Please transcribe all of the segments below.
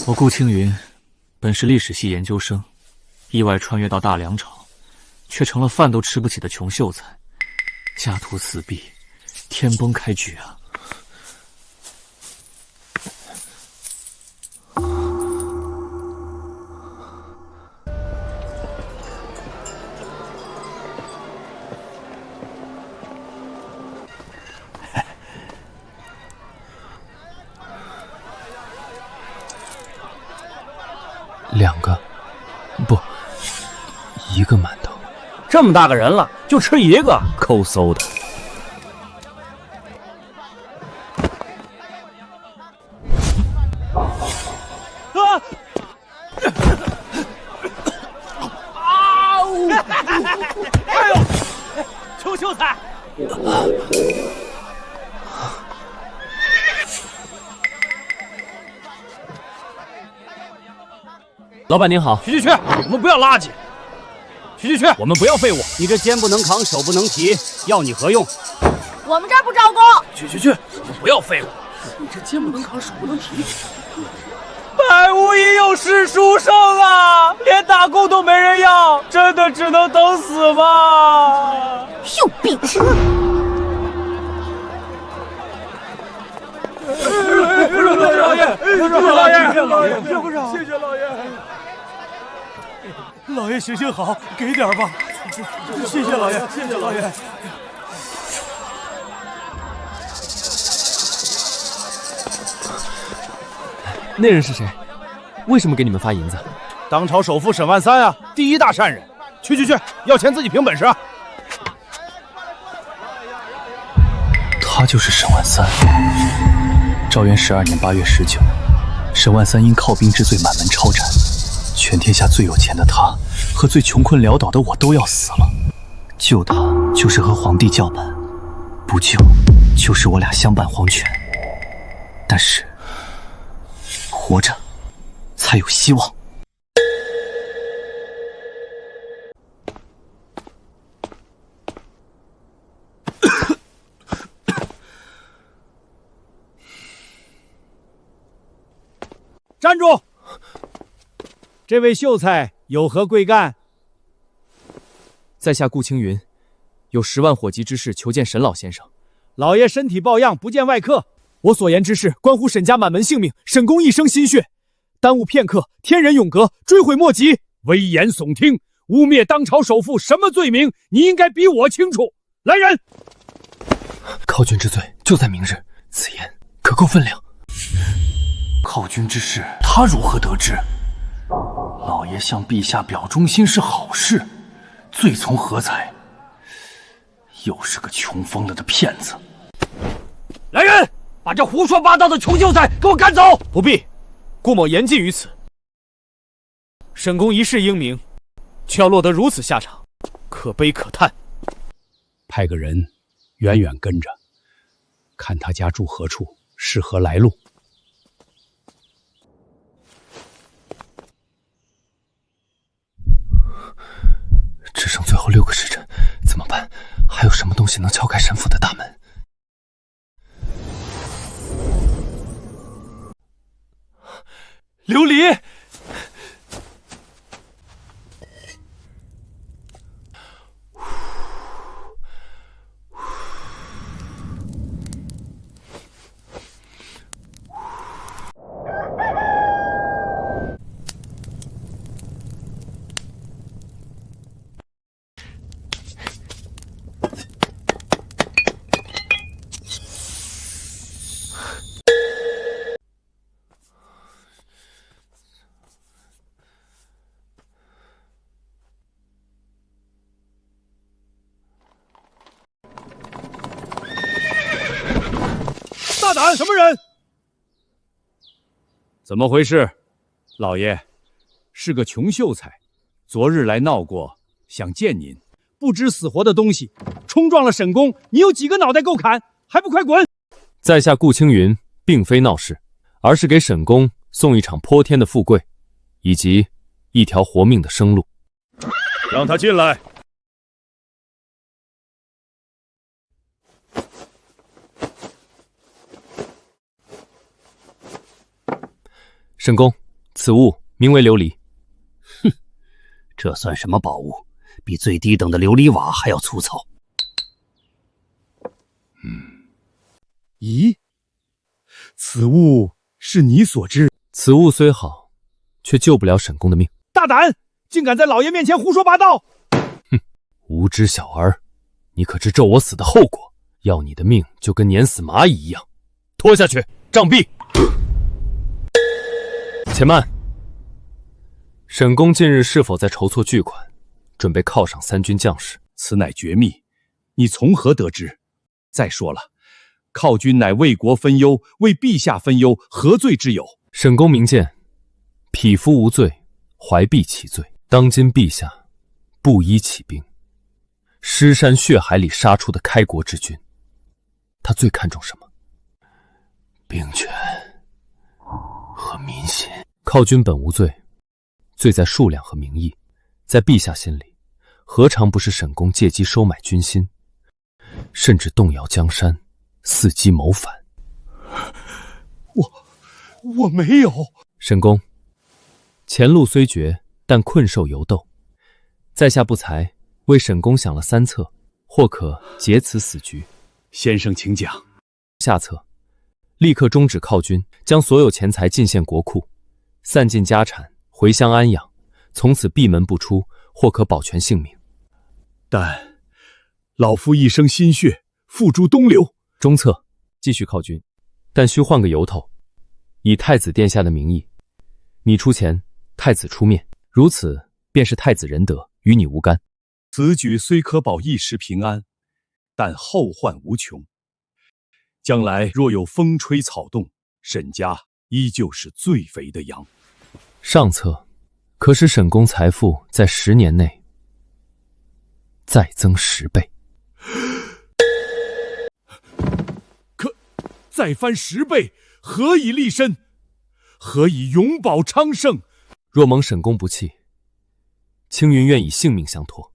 我顾青云，本是历史系研究生，意外穿越到大梁朝，却成了饭都吃不起的穷秀才，家徒四壁，天崩开局啊！2个，不，1个馒头。这么大个人了，就吃1个，抠搜的。啊！哎呦，穷秀才！老板您好，去，我们不要垃圾。去，我们不要废物。你这肩不能扛，手不能提，要你何用？我们这儿不招工。去，我们不要废物。你这肩不能扛，手不能提。百无一用是书生啊，连打工都没人要，真的只能等死吗？有病！老爷，谢谢老爷。老爷行好，给点吧。谢谢老爷。那人是谁？为什么给你们发银子？当朝首富沈万三啊，第一大善人。去，要钱自己凭本事啊。他就是沈万三。赵元12年8月19，沈万三因靠兵之罪满门抄斩，全天下最有钱的他和最穷困潦倒的我都要死了。救他就是和皇帝叫板，不救就是我俩相伴黄泉。但是活着才有希望。站住！这位秀才有何贵干？在下顾青云，有10万火急之事求见沈老先生。老爷身体抱恙，不见外客。我所言之事关乎沈家满门性命，沈公一生心血，耽误片刻，天人永隔，追悔莫及。危言耸听，污蔑当朝首富，什么罪名？你应该比我清楚。来人！靠军之罪就在明日，此言可够分量。靠军之事，他如何得知？老爷向陛下表忠心是好事，罪从何在？又是个穷疯了的骗子！来人，把这胡说八道的穷秀才给我赶走！不必，顾某言尽于此。沈公一世英名，却要落得如此下场，可悲可叹。派个人远远跟着，看他家住何处，是何来路。只剩最后6个时辰，怎么办？还有什么东西能敲开沈府的大门？琉璃！大胆！什么人？怎么回事？老爷，是个穷秀才，昨日来闹过，想见您，不知死活的东西，冲撞了沈公，你有几个脑袋够砍？还不快滚！在下顾青云并非闹事，而是给沈公送一场泼天的富贵，以及一条活命的生路。让他进来。沈公，此物名为琉璃。哼，这算什么宝物？比最低等的琉璃瓦还要粗糙。咦，此物是你所知？此物虽好，却救不了沈公的命。大胆，竟敢在老爷面前胡说八道！哼，无知小儿，你可知咒我死的后果？要你的命就跟碾死蚂蚁一样。拖下去，杖毙！且慢，沈公近日是否在筹措巨款，准备犒赏3军将士？此乃绝密，你从何得知？再说了，犒军乃为国分忧，为陛下分忧，何罪之有？沈公明鉴，匹夫无罪，怀璧其罪。当今陛下布衣起兵，尸山血海里杀出的开国之君，他最看重什么？兵权和民心。犒军本无罪，罪在数量和名义。在陛下心里，何尝不是沈公借机收买军心，甚至动摇江山，伺机谋反？我没有。沈公，前路虽绝，但困兽犹斗。在下不才，为沈公想了3策，或可劫此死局。先生请讲。下策，立刻终止犒军，将所有钱财进献国库，散尽家产，回乡安养，从此闭门不出，或可保全性命。但老夫一生心血付诸东流。中策，继续犒军，但需换个由头，以太子殿下的名义，你出钱，太子出面，如此便是太子仁德，与你无干。此举虽可保一时平安，但后患无穷。将来若有风吹草动，沈家依旧是最肥的羊。上策，可使沈公财富在10年内再增10倍。可再翻10倍，何以立身？何以永保昌盛？若蒙沈公不弃，青云愿以性命相托，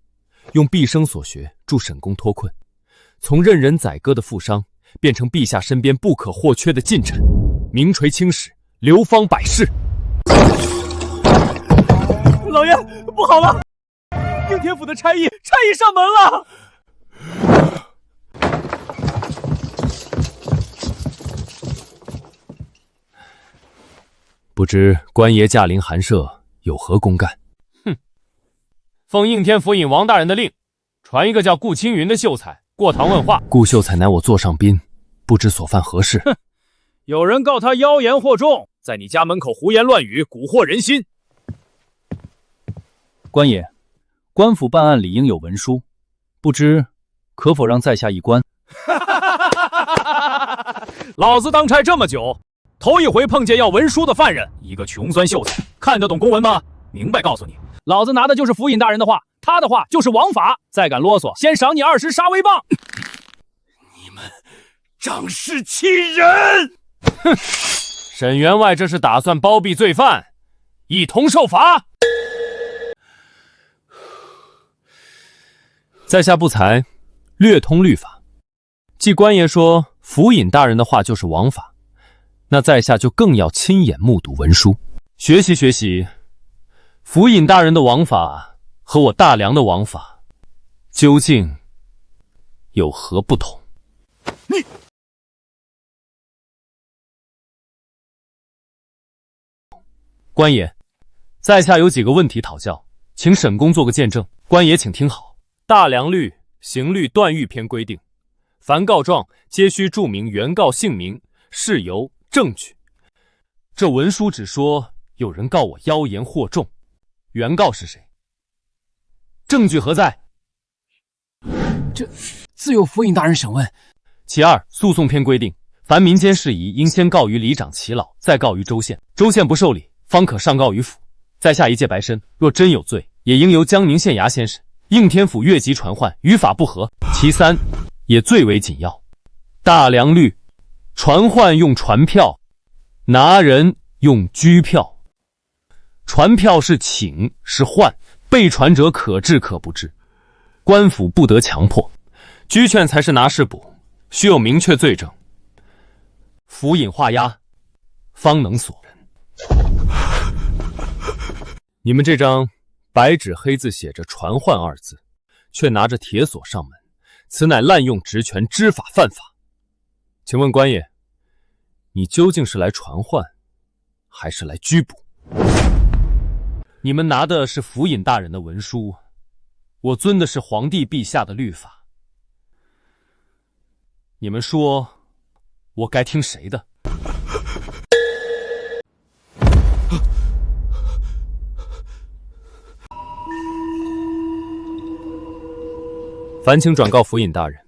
用毕生所学助沈公脱困，从任人宰割的富商，变成陛下身边不可或缺的近臣，名垂青史，流芳百世。老爷，不好了！应天府的差役上门了！不知官爷驾临寒舍，有何公干？奉应天府尹王大人的令，传一个叫顾青云的秀才过堂问话。顾秀才乃我座上宾，不知所犯何事？有人告他妖言惑众，在你家门口胡言乱语，蛊惑人心。官爷，官府办案理应有文书，不知可否让在下一观？老子当差这么久，头一回碰见要文书的犯人，一个穷酸秀才，看得懂公文吗？明白告诉你，老子拿的就是府尹大人的话，他的话就是王法。再敢啰嗦，先赏你20杀威棒！你们仗势欺人！哼，沈员外这是打算包庇罪犯，一同受罚。在下不才，略通律法。既官爷说府尹大人的话就是王法，那在下就更要亲眼目睹文书，学习学习府尹大人的王法和我大梁的王法究竟有何不同。你官爷，在下有几个问题讨教，请沈公做个见证。官爷请听好，大梁律刑律断狱篇规定，凡告状皆须注明原告姓名、事由、证据。这文书只说有人告我妖言惑众，原告是谁？证据何在？这自有府尹大人审问。其二，诉讼篇规定，凡民间事宜，应先告于里长耆老，再告于州县。州县不受理，方可上告于府。在下一介白参，若真有罪，也应由江宁县衙先审。应天府越级传唤，与法不合。其三，也最为紧要。大良律，传唤用传票，拿人用拘票。传票是请，是唤，被传者可治可不治，官府不得强迫。拘劝才是拿事捕，须有明确罪证，府尹画押，方能锁人。你们这张白纸黑字写着“传唤”二字，却拿着铁锁上门，此乃滥用职权，知法犯法。请问官爷，你究竟是来传唤，还是来拘捕？你们拿的是府尹大人的文书，我遵的是皇帝陛下的律法。你们说，我该听谁的？烦请转告府尹大人，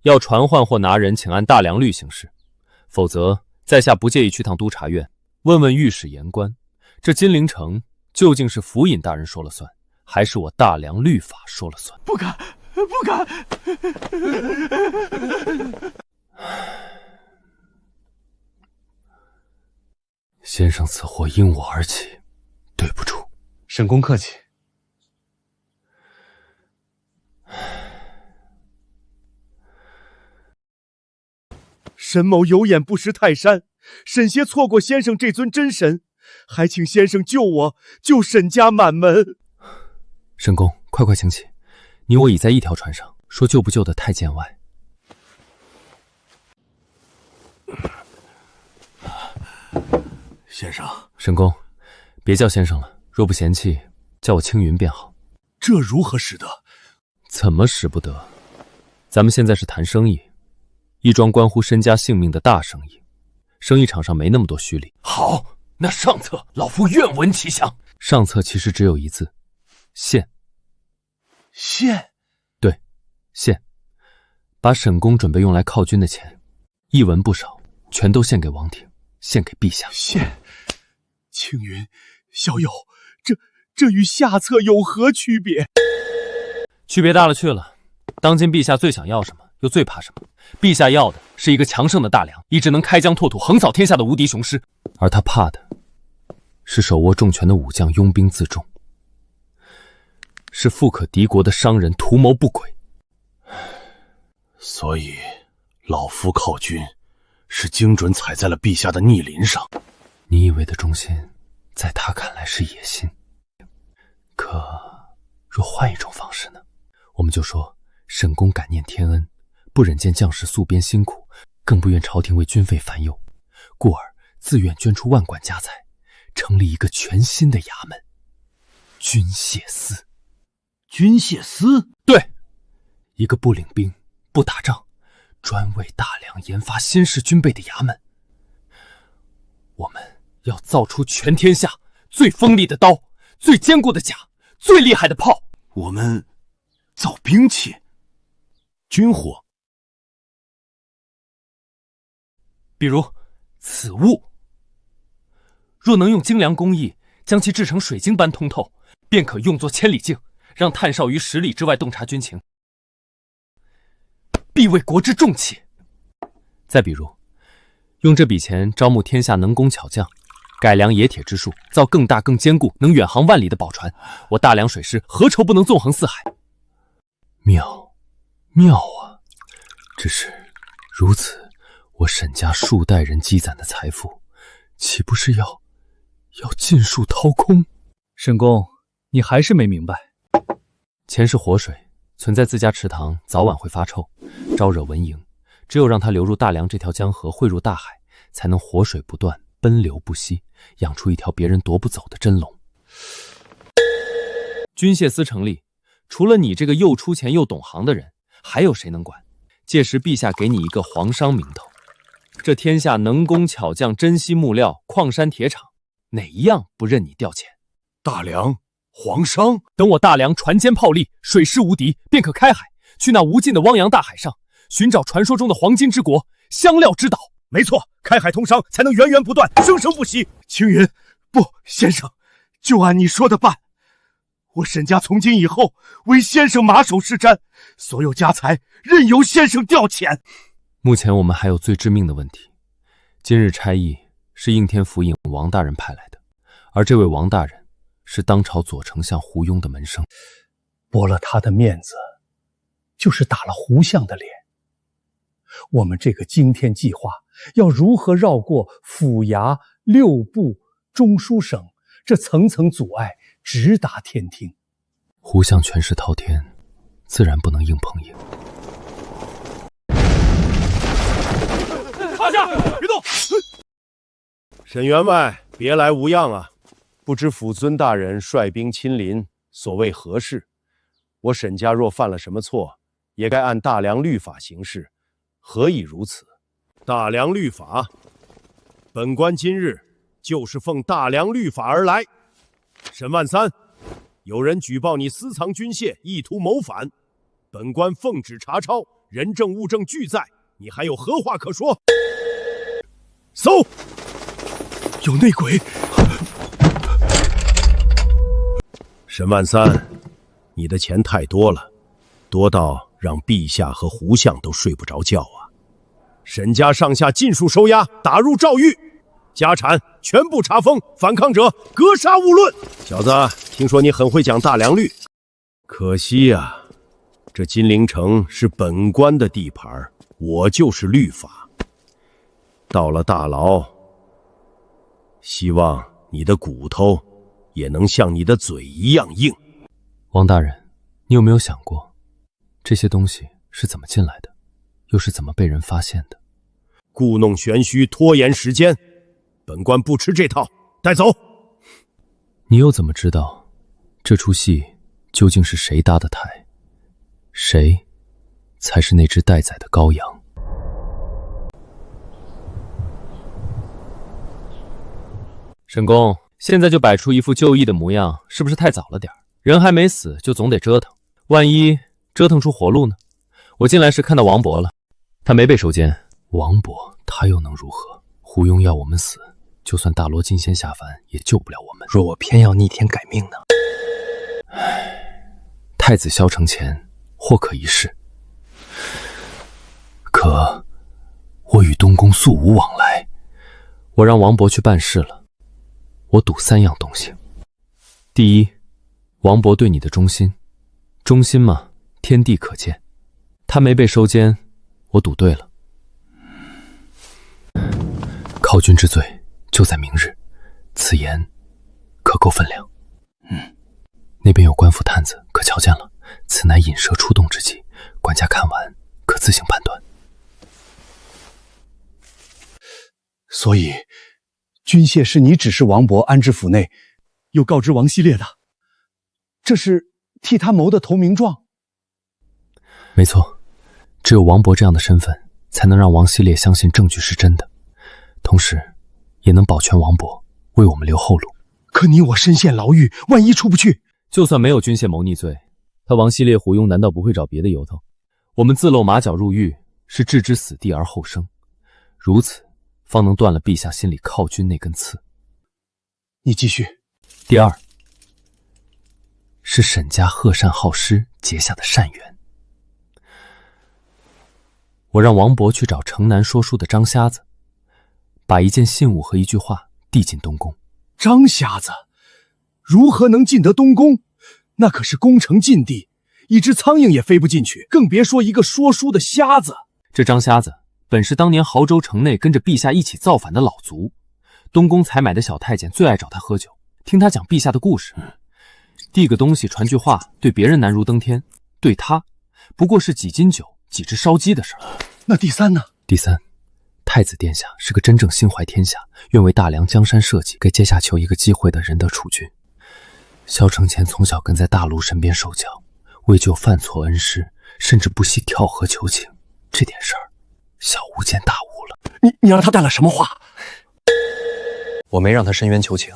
要传唤或拿人，请按大良律行事，否则在下不介意去趟督察院，问问御史言官，这金陵城究竟是府尹大人说了算，还是我大良律法说了算？不敢，不敢！先生此祸因我而起，对不住。沈公客气。沈某有眼不识泰山，沈些错过先生这尊真神，还请先生救我，救沈家满门。沈公，快请起，你我已在一条船上，说救不救的太见外。先生，沈公，别叫先生了，若不嫌弃，叫我青云便好。这如何使得？怎么使不得？咱们现在是谈生意，一桩关乎身家性命的大生意，生意场上没那么多虚礼。好，那上策，老夫愿闻其详。上策其实只有一字：献。献？对，献。把沈公准备用来犒军的钱，一文不少，全都献给王庭，献给陛下。献？青云，小友，这与下策有何区别？区别大了去了。当今陛下最想要什么，又最怕什么？陛下要的是一个强盛的大梁，一支能开疆拓土、横扫天下的无敌雄狮，而他怕的是手握重权的武将拥兵自重，是富可敌国的商人图谋不轨。所以，老夫犒军是精准踩在了陛下的逆鳞上。你以为的忠心，在他看来是野心。可若换一种方式呢？我们就说沈公感念天恩，不忍见将士宿边辛苦，更不愿朝廷为军费烦忧，故而自愿捐出万贯家财，成立一个全新的衙门——军械司。军械司？对，一个不领兵、不打仗，专为大梁研发新式军备的衙门。我们要造出全天下最锋利的刀、最坚固的甲、最厉害的炮。我们造兵器、军火，比如此物，若能用精良工艺将其制成水晶般通透，便可用作千里镜，让探哨于10里之外洞察军情，必为国之重器。再比如，用这笔钱招募天下能工巧匠，改良冶铁之术，造更大更坚固能远航万里的宝船，我大梁水师何愁不能纵横四海？妙，妙啊！只是如此，我沈家数代人积攒的财富，岂不是要尽数掏空？沈公，你还是没明白。钱是活水，存在自家池塘，早晚会发臭，招惹蚊蝇。只有让它流入大梁这条江河，汇入大海，才能活水不断，奔流不息，养出一条别人夺不走的真龙。军械司成立，除了你这个又出钱又懂行的人，还有谁能管？届时陛下给你一个皇商名头，这天下能工巧匠、珍稀木料、矿山铁厂，哪一样不任你调遣？大梁、皇商，等我大梁船坚炮利，水师无敌，便可开海，去那无尽的汪洋大海上，寻找传说中的黄金之国、香料之岛。没错，开海通商才能源源不断，生生不息。青云，不，先生，就按你说的办。我沈家从今以后为先生马首是瞻，所有家财任由先生调遣。目前我们还有最致命的问题，今日差役是应天府尹王大人派来的，而这位王大人是当朝左丞相胡庸的门生，驳了他的面子，就是打了胡相的脸。我们这个惊天计划要如何绕过府衙、六部、中书省这层层阻碍，直达天庭？胡相权势滔天，自然不能硬碰硬。趴下，别动！沈员外，别来无恙啊！不知府尊大人率兵亲临，所谓何事？我沈家若犯了什么错，也该按大梁律法行事，何以如此？大梁律法，本官今日就是奉大梁律法而来。沈万三，有人举报你私藏军械，意图谋反，本官奉旨查抄，人证物证俱在，你还有何话可说？搜！有内鬼！沈万三，你的钱太多了，多到让陛下和胡相都睡不着觉啊！沈家上下尽数收押，打入诏狱，家产全部查封，反抗者格杀勿论。小子，听说你很会讲大梁律，可惜呀，这金陵城是本官的地盘，我就是律法。到了大牢，希望你的骨头也能像你的嘴一样硬。王大人，你有没有想过，这些东西是怎么进来的，又是怎么被人发现的？故弄玄虚，拖延时间，本官不吃这套，带走。你又怎么知道这出戏究竟是谁搭的台？谁才是那只待宰的羔羊？沈公，现在就摆出一副就义的模样，是不是太早了点？人还没死，就总得折腾，万一折腾出活路呢？我进来时看到王勃了，他没被收监。王勃他又能如何？胡庸要我们死，就算大罗金仙下凡，也救不了我们。若我偏要逆天改命呢？太子萧承前或可一试，可我与东宫素无往来，我让王勃去办事了。我赌3样东西：第一，王勃对你的忠心，忠心嘛，天地可见。他没被收监，我赌对了。靠君之罪就在明日，此言可够分量。那边有官府探子，可瞧见了，此乃引蛇出洞之计，管家看完可自行判断。所以军械是你指示王勃安置府内，又告知王希烈的，这是替他谋的投名状。没错，只有王勃这样的身份，才能让王希烈相信证据是真的，同时也能保全王勃，为我们留后路。可你我身陷牢狱，万一出不去，就算没有军械谋逆罪，他王希烈、胡庸难道不会找别的由头？我们自露马脚入狱，是置之死地而后生，如此方能断了陛下心里靠军那根刺。你继续。第二，是沈家贺善好施结下的善缘。我让王勃去找城南说书的张瞎子，把一件信物和一句话递进东宫。张瞎子如何能进得东宫？那可是宫城禁地，一只苍蝇也飞不进去，更别说一个说书的瞎子。这张瞎子本是当年亳州城内跟着陛下一起造反的老卒，东宫采买的小太监最爱找他喝酒，听他讲陛下的故事。递个东西传句话，对别人难如登天，对他不过是几斤酒几只烧鸡的事儿。那第三呢？第三，太子殿下是个真正心怀天下，愿为大梁江山社稷，给阶下囚一个机会的仁德储君。萧承前从小跟在大卢身边受教，为救犯错恩师，甚至不惜跳河求情，这点事儿小巫见大巫了。你让他带了什么话？我没让他申冤求情，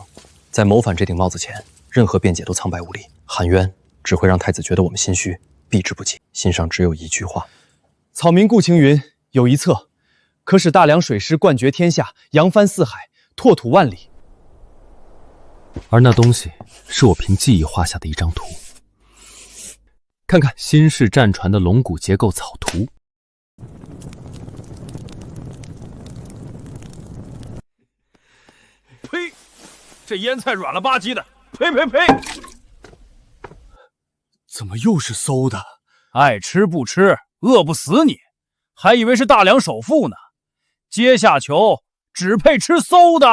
在谋反这顶帽子前，任何辩解都苍白无力，喊冤只会让太子觉得我们心虚，避之不及。心上只有一句话：草民顾青云有一策，可使大梁水师冠绝天下，扬帆四海，拓土万里。而那东西是我凭记忆画下的一张图。看看新式战船的龙骨结构草图。呸！这腌菜软了吧唧的，呸呸呸！怎么又是馊的？爱吃不吃，饿不死你，还以为是大梁首富呢。阶下囚只配吃馊的。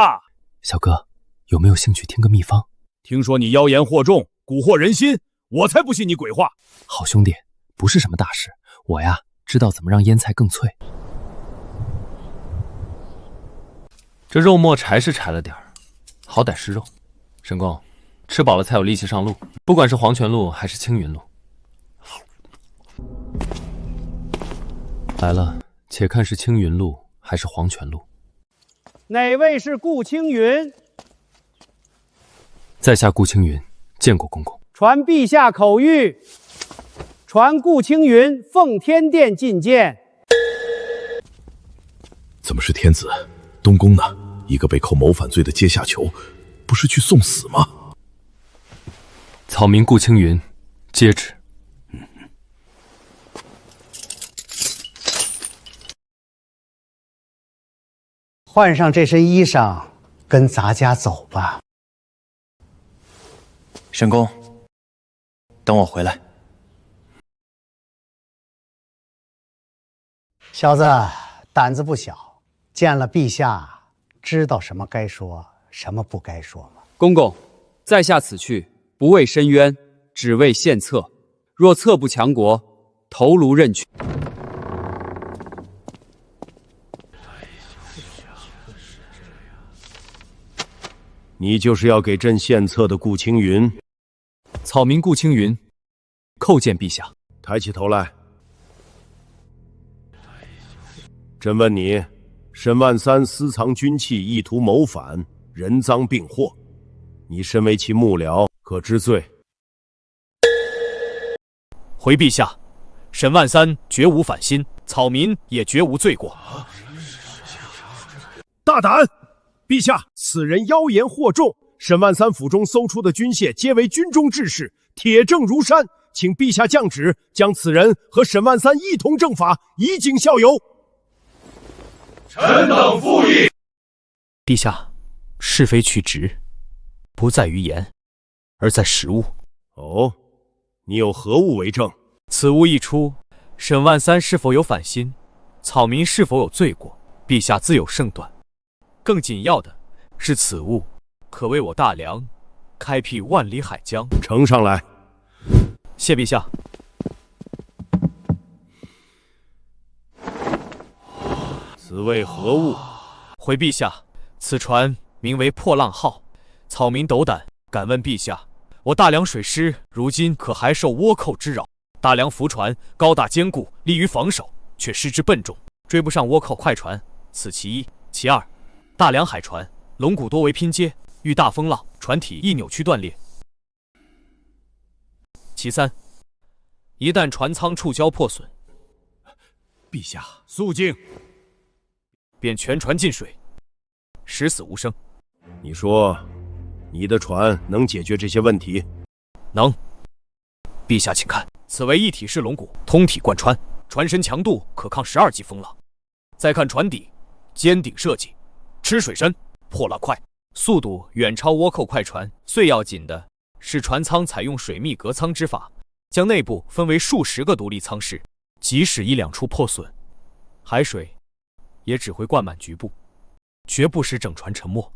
小哥，有没有兴趣听个秘方？听说你妖言惑众，蛊惑人心，我才不信你鬼话。好兄弟，不是什么大事，我呀知道怎么让腌菜更脆。这肉末柴是柴了点儿，好歹是肉。沈公，吃饱了才有力气上路，不管是黄泉路还是青云路。来了，且看是青云路还是黄泉路。哪位是顾青云？在下顾青云，见过公公。传陛下口谕，传顾青云奉天殿觐见。怎么是天子？东宫呢？一个被扣谋反罪的阶下囚，不是去送死吗？草民顾青云，接旨。换上这身衣裳，跟咱家走吧。沈公，等我回来。小子胆子不小，见了陛下，知道什么该说，什么不该说吗？公公，在下此去不为申冤，只为献策。若策不强国，头颅任取。你就是要给朕献策的顾青云。草民顾青云，叩见陛下。抬起头来。朕问你，沈万三私藏军器，意图谋反，人赃并获，你身为其幕僚，可知罪？回陛下，沈万三绝无反心，草民也绝无罪过。大胆！陛下，此人妖言惑众，沈万三府中搜出的军械皆为军中志士，铁证如山，请陛下降旨，将此人和沈万三一同正法，以儆效尤。臣等附议。陛下，是非曲直，不在于言，而在实物。哦，你有何物为证？此物一出，沈万三是否有反心，草民是否有罪过，陛下自有胜断。更紧要的是，此物可为我大梁开辟万里海疆。呈上来。谢陛下。此为何物？回陛下，此船名为破浪号。草民斗胆，敢问陛下，我大梁水师如今可还受倭寇之扰？大梁浮船高大坚固，利于防守，却失之笨重，追不上倭寇快船，此其一。其二，大梁海船龙骨多为拼接，遇大风浪，船体易扭曲断裂。其三，一旦船舱触礁破损，陛下肃静，便全船进水，十死无生。你说，你的船能解决这些问题？能。陛下请看，此为一体式龙骨，通体贯穿，船身强度可抗12级风浪。再看船底，尖顶设计，吃水深，破浪快，速度远超倭寇快船。最要紧的是船舱采用水密隔舱之法，将内部分为数十个独立舱室，即使一两处破损，海水也只会灌满局部，绝不使整船沉没，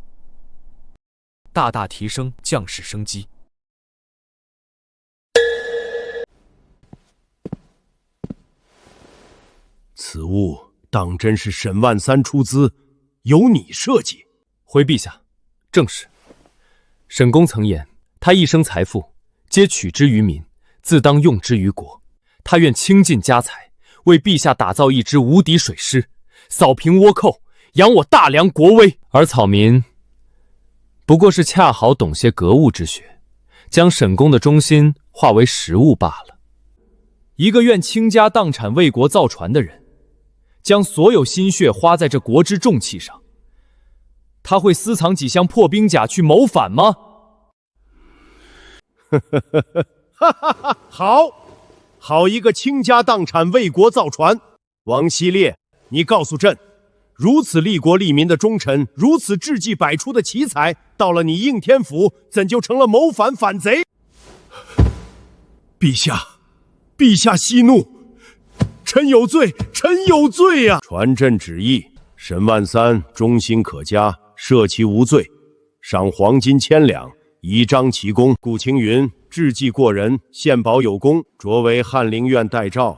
大大提升将士生机。此物当真是沈万三出资，由你设计？回陛下，正是。沈公曾言，他一生财富皆取之于民，自当用之于国。他愿倾尽家财，为陛下打造一支无敌水师，扫平倭寇，扬我大梁国威。而草民不过是恰好懂些格物之学，将沈公的忠心化为实物罢了。一个愿倾家荡产为国造船的人，将所有心血花在这国之重器上。他会私藏几箱破兵甲去谋反吗？好一个倾家荡产为国造船！王希烈，你告诉朕，如此利国利民的忠臣，如此志气百出的奇才，到了你应天府，怎就成了谋反反贼？陛下息怒，臣有罪呀！传朕旨意，沈万三忠心可嘉，赦其无罪，赏黄金1000两，以彰其功。顾青云志计过人，献宝有功，擢为翰林院待诏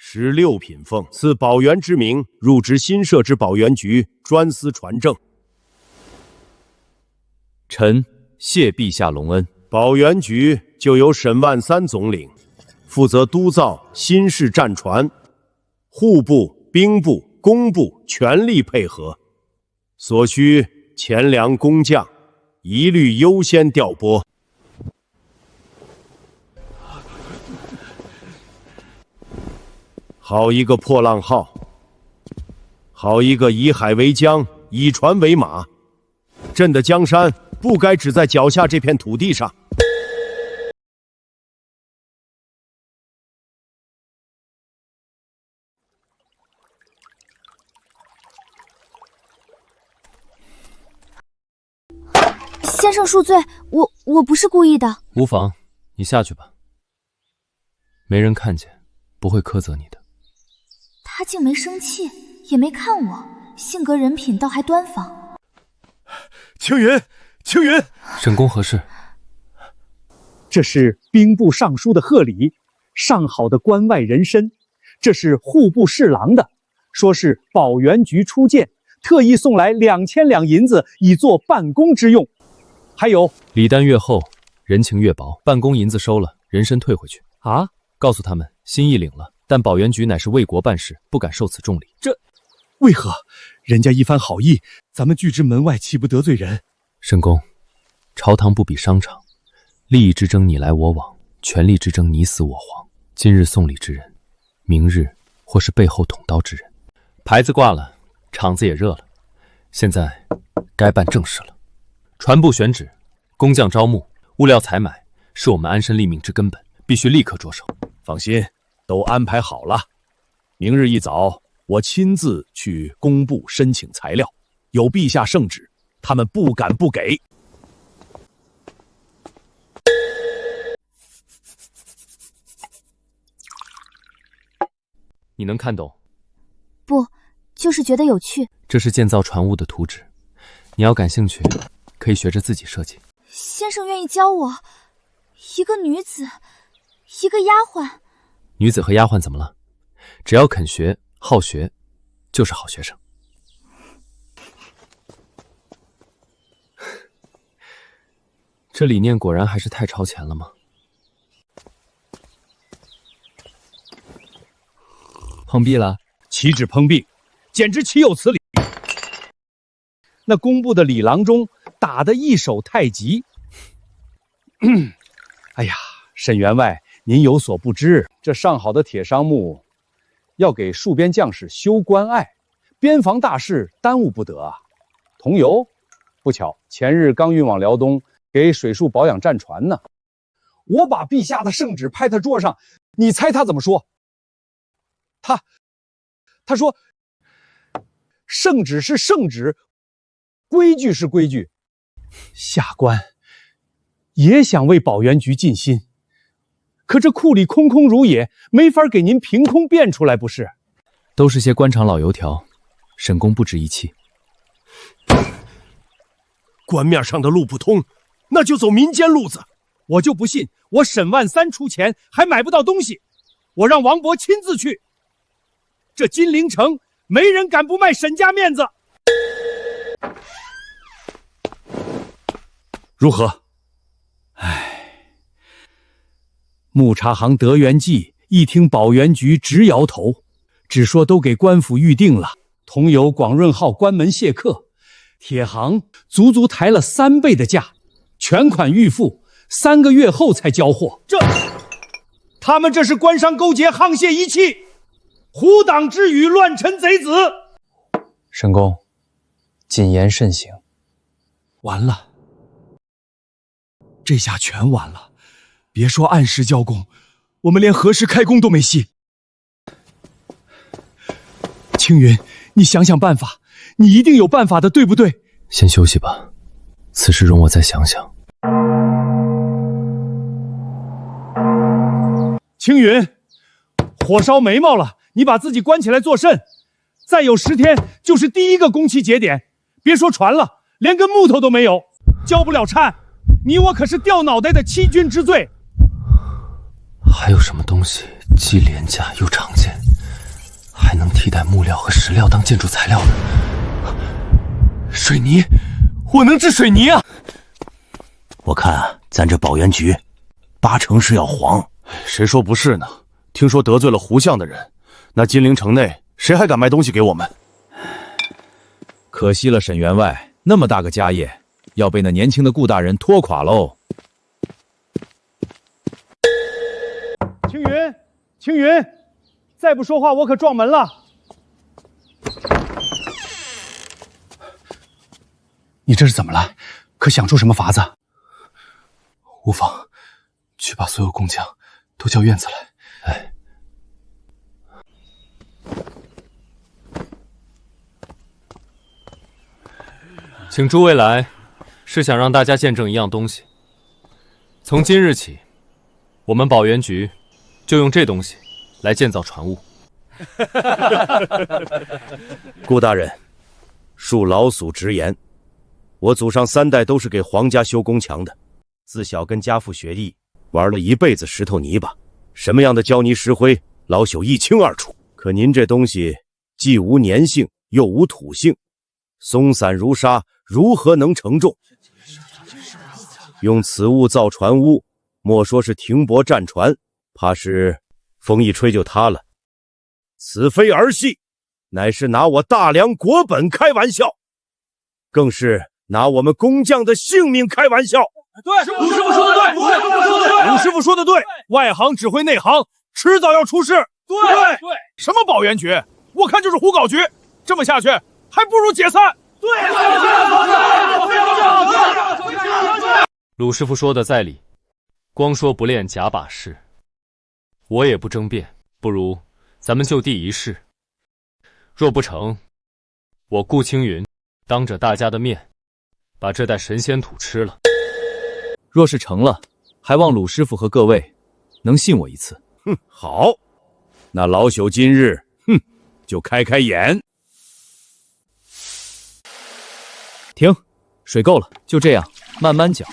，16品俸，赐保元之名，入职新设之保元局，专司传政。臣谢陛下隆恩。保元局就由沈万三总领，负责督造新式战船，户部、兵部、工部全力配合，所需钱粮工匠一律优先调拨。好一个破浪号，好一个以海为江，以船为马，朕的江山不该只在脚下这片土地上。先生恕罪，我不是故意的。无妨，你下去吧，没人看见，不会苛责你的。他竟没生气，也没看我，性格人品倒还端方。青云，沈公何事？这是兵部尚书的贺礼，上好的关外人参。这是户部侍郎的，说是保元局初建，特意送来2000两银子，以作办公之用。还有礼单越厚，人情越薄，办公银子收了，人参退回去啊！告诉他们心意领了，但保元局乃是为国办事，不敢受此重礼。这为何？人家一番好意，咱们拒之门外，岂不得罪人？沈公，朝堂不比商场，利益之争你来我往，权力之争你死我活。今日送礼之人，明日或是背后捅刀之人。牌子挂了，场子也热了，现在该办正事了。船部选址，工匠招募，物料采买，是我们安身立命之根本，必须立刻着手。放心，都安排好了。明日一早，我亲自去工部申请材料，有陛下圣旨，他们不敢不给。你能看懂？不，就是觉得有趣。这是建造船坞的图纸，你要感兴趣，可以学着自己设计。先生愿意教我？一个女子，一个丫鬟。女子和丫鬟怎么了？只要肯学、好学，就是好学生。这理念果然还是太超前了吗？碰壁了？岂止碰壁，简直岂有此理！那工部的李郎中打得一手太极。哎呀，沈员外，您有所不知，这上好的铁商木要给戍边将士修关隘，边防大事耽误不得啊。桐油，不巧前日刚运往辽东，给水术保养战船呢。我把陛下的圣旨拍他桌上，你猜他怎么说？他说：“圣旨是圣旨，规矩是规矩。下官也想为保元局尽心，可这库里空空如也，没法给您凭空变出来，不是？都是些官场老油条，沈公不值一气。官面上的路不通，那就走民间路子。我就不信，我沈万三出钱还买不到东西，我让王伯亲自去。这金陵城没人敢不卖沈家面子。如何？木茶行德元记一听保元局直摇头，只说都给官府预定了。同有广润号关门谢客，铁行足足抬了3倍的价，全款预付，3个月后才交货。他们这是官商勾结，沆瀣一气。虎党之语，乱臣贼子。沈公，谨言慎行。完了，这下全完了。别说按时交工，我们连何时开工都没戏。青云，你想想办法，你一定有办法的，对不对？先休息吧，此事容我再想想。青云，火烧眉毛了，你把自己关起来做甚？再有10天就是第1个工期节点，别说船了，连根木头都没有，交不了差，你我可是掉脑袋的欺君之罪。还有什么东西既廉价又常见，还能替代木料和石料当建筑材料的？水泥，我能制水泥啊！我看咱这保元局8成是要黄。谁说不是呢？听说得罪了胡相的人，那金陵城内谁还敢卖东西给我们？可惜了沈员外，那么大个家业，要被那年轻的顾大人拖垮喽。青云，青云，再不说话，我可撞门了。你这是怎么了？可想出什么法子？无妨，去把所有工匠都叫院子来。哎，请诸位来，是想让大家见证一样东西。从今日起，我们保元局就用这东西来建造船坞。顾大人，恕老祖直言，我祖上3代都是给皇家修宫墙的，自小跟家父学艺，玩了一辈子石头泥巴，什么样的胶泥石灰，老朽一清二楚。可您这东西既无粘性，又无土性，松散如沙，如何能承重？用此物造船坞，莫说是停泊战船，怕是风一吹就塌了。此非儿戏，乃是拿我大梁国本开玩笑，更是拿我们工匠的性命开玩笑。对，鲁师傅说的对，鲁师傅说的对，外行指挥内行，迟早要出事。对，什么保元局，我看就是胡搞局，这么下去还不如解散。对，鲁师傅说的在理，光说不练假把式，我也不争辩，不如咱们就地一试。若不成，我顾青云当着大家的面把这袋神仙土吃了。若是成了，还望鲁师傅和各位能信我一次。哼，好，那老朽今日就开开眼。停，水够了，就这样慢慢搅。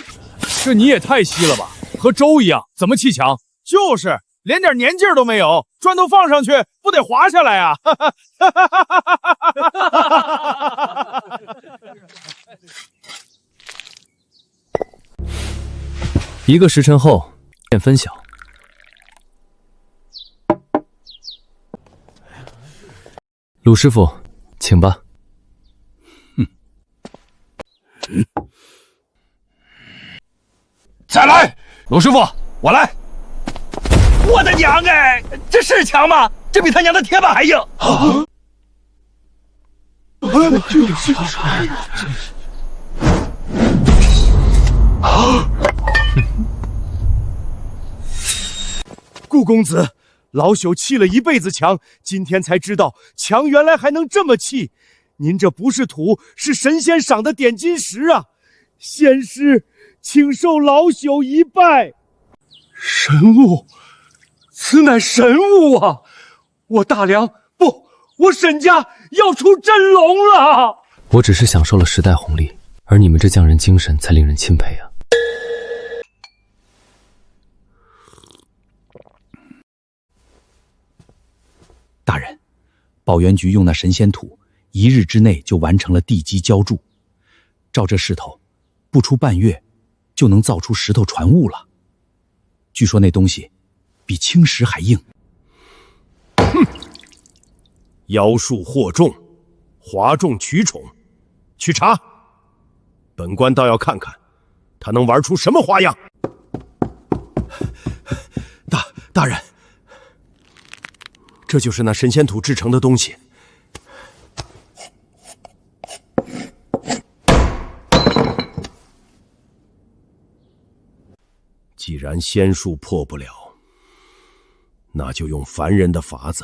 这泥也太稀了吧，和粥一样，怎么砌墙？就是连点粘劲儿都没有，砖头放上去不得滑下来啊！1个时辰后便分晓。鲁师傅，请吧。再来，鲁师傅，我来。我的娘哎，这是墙吗？这比他娘的铁板还硬。顾公子，老朽砌了一辈子墙，今天才知道墙原来还能这么砌。您这不是土，是神仙赏的点金石啊！仙师，请受老朽一拜。神物，此乃神物啊！我大梁不，我沈家要出真龙了。我只是享受了时代红利，而你们这匠人精神才令人钦佩啊！大人，保元局用那神仙土，1日之内就完成了地基浇筑，照这势头，不出半月就能造出石头船坞了。据说那东西比青石还硬。妖术惑众，哗众取宠，去查。本官倒要看看，他能玩出什么花样。大人，这就是那神仙土制成的东西。既然仙术破不了，那就用凡人的法子。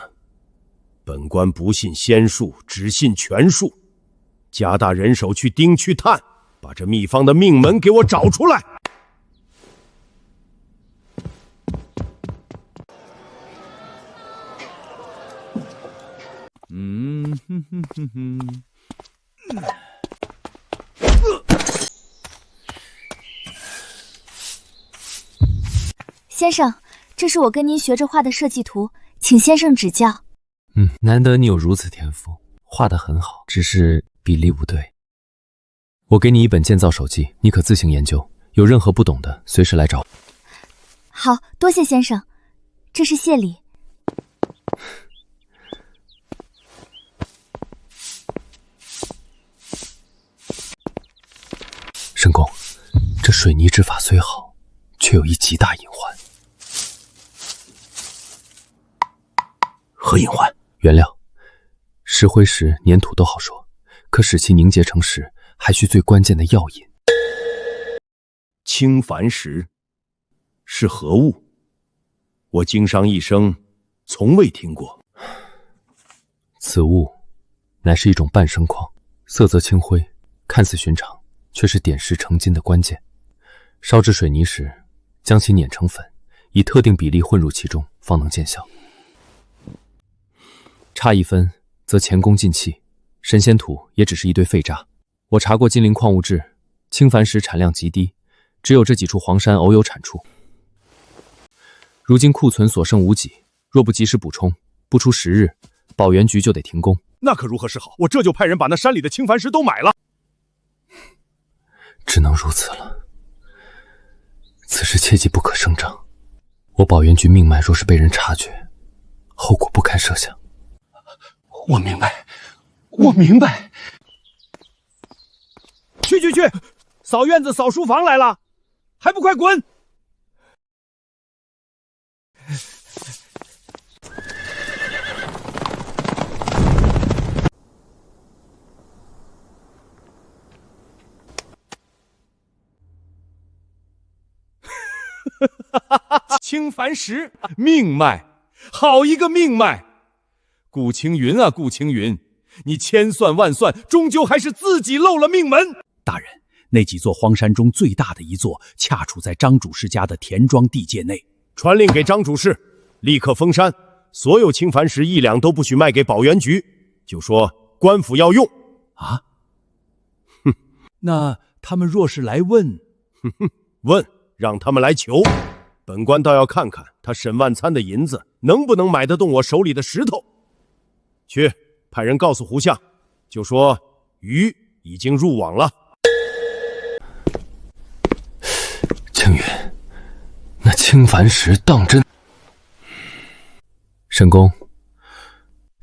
本官不信仙术，只信权术。加大人手去盯去探，把这秘方的命门给我找出来。先生，这是我跟您学着画的设计图，请先生指教。难得你有如此天赋，画得很好，只是比例不对。我给你一本建造手记，你可自行研究，有任何不懂的，随时来找我。好，多谢先生，这是谢礼。申公，这水泥之法虽好，却有一极大隐患。何隐患？原料，石灰石、粘土都好说，可使其凝结成石，还需最关键的药引。青矾石是何物？我经商一生，从未听过。此物乃是一种半生矿，色泽青灰，看似寻常，却是点石成金的关键。烧制水泥时，将其碾成粉，以特定比例混入其中，方能见效。差一分，则前功尽弃。神仙土也只是一堆废渣。我查过金陵矿物志，青矾石产量极低，只有这几处黄山偶有产出。如今库存所剩无几，若不及时补充，不出10日，保原局就得停工。那可如何是好？我这就派人把那山里的青矾石都买了。只能如此了。此事切记不可声张。我保原局命脉若是被人察觉，后果不堪设想。我明白，我明白。去，扫院子、扫书房来了，还不快滚！青矾石命脉，好一个命脉！顾青云啊，顾青云，你千算万算，终究还是自己漏了命门。大人，那几座荒山中最大的一座，恰处在张主事家的田庄地界内。传令给张主事，立刻封山，所有青矾石1两都不许卖给保原局，就说官府要用。啊？哼，那他们若是来问，问，让他们来求。本官倒要看看他沈万参的银子能不能买得动我手里的石头。去，派人告诉胡相，就说鱼已经入网了。青云，那青矾石当真？沈公，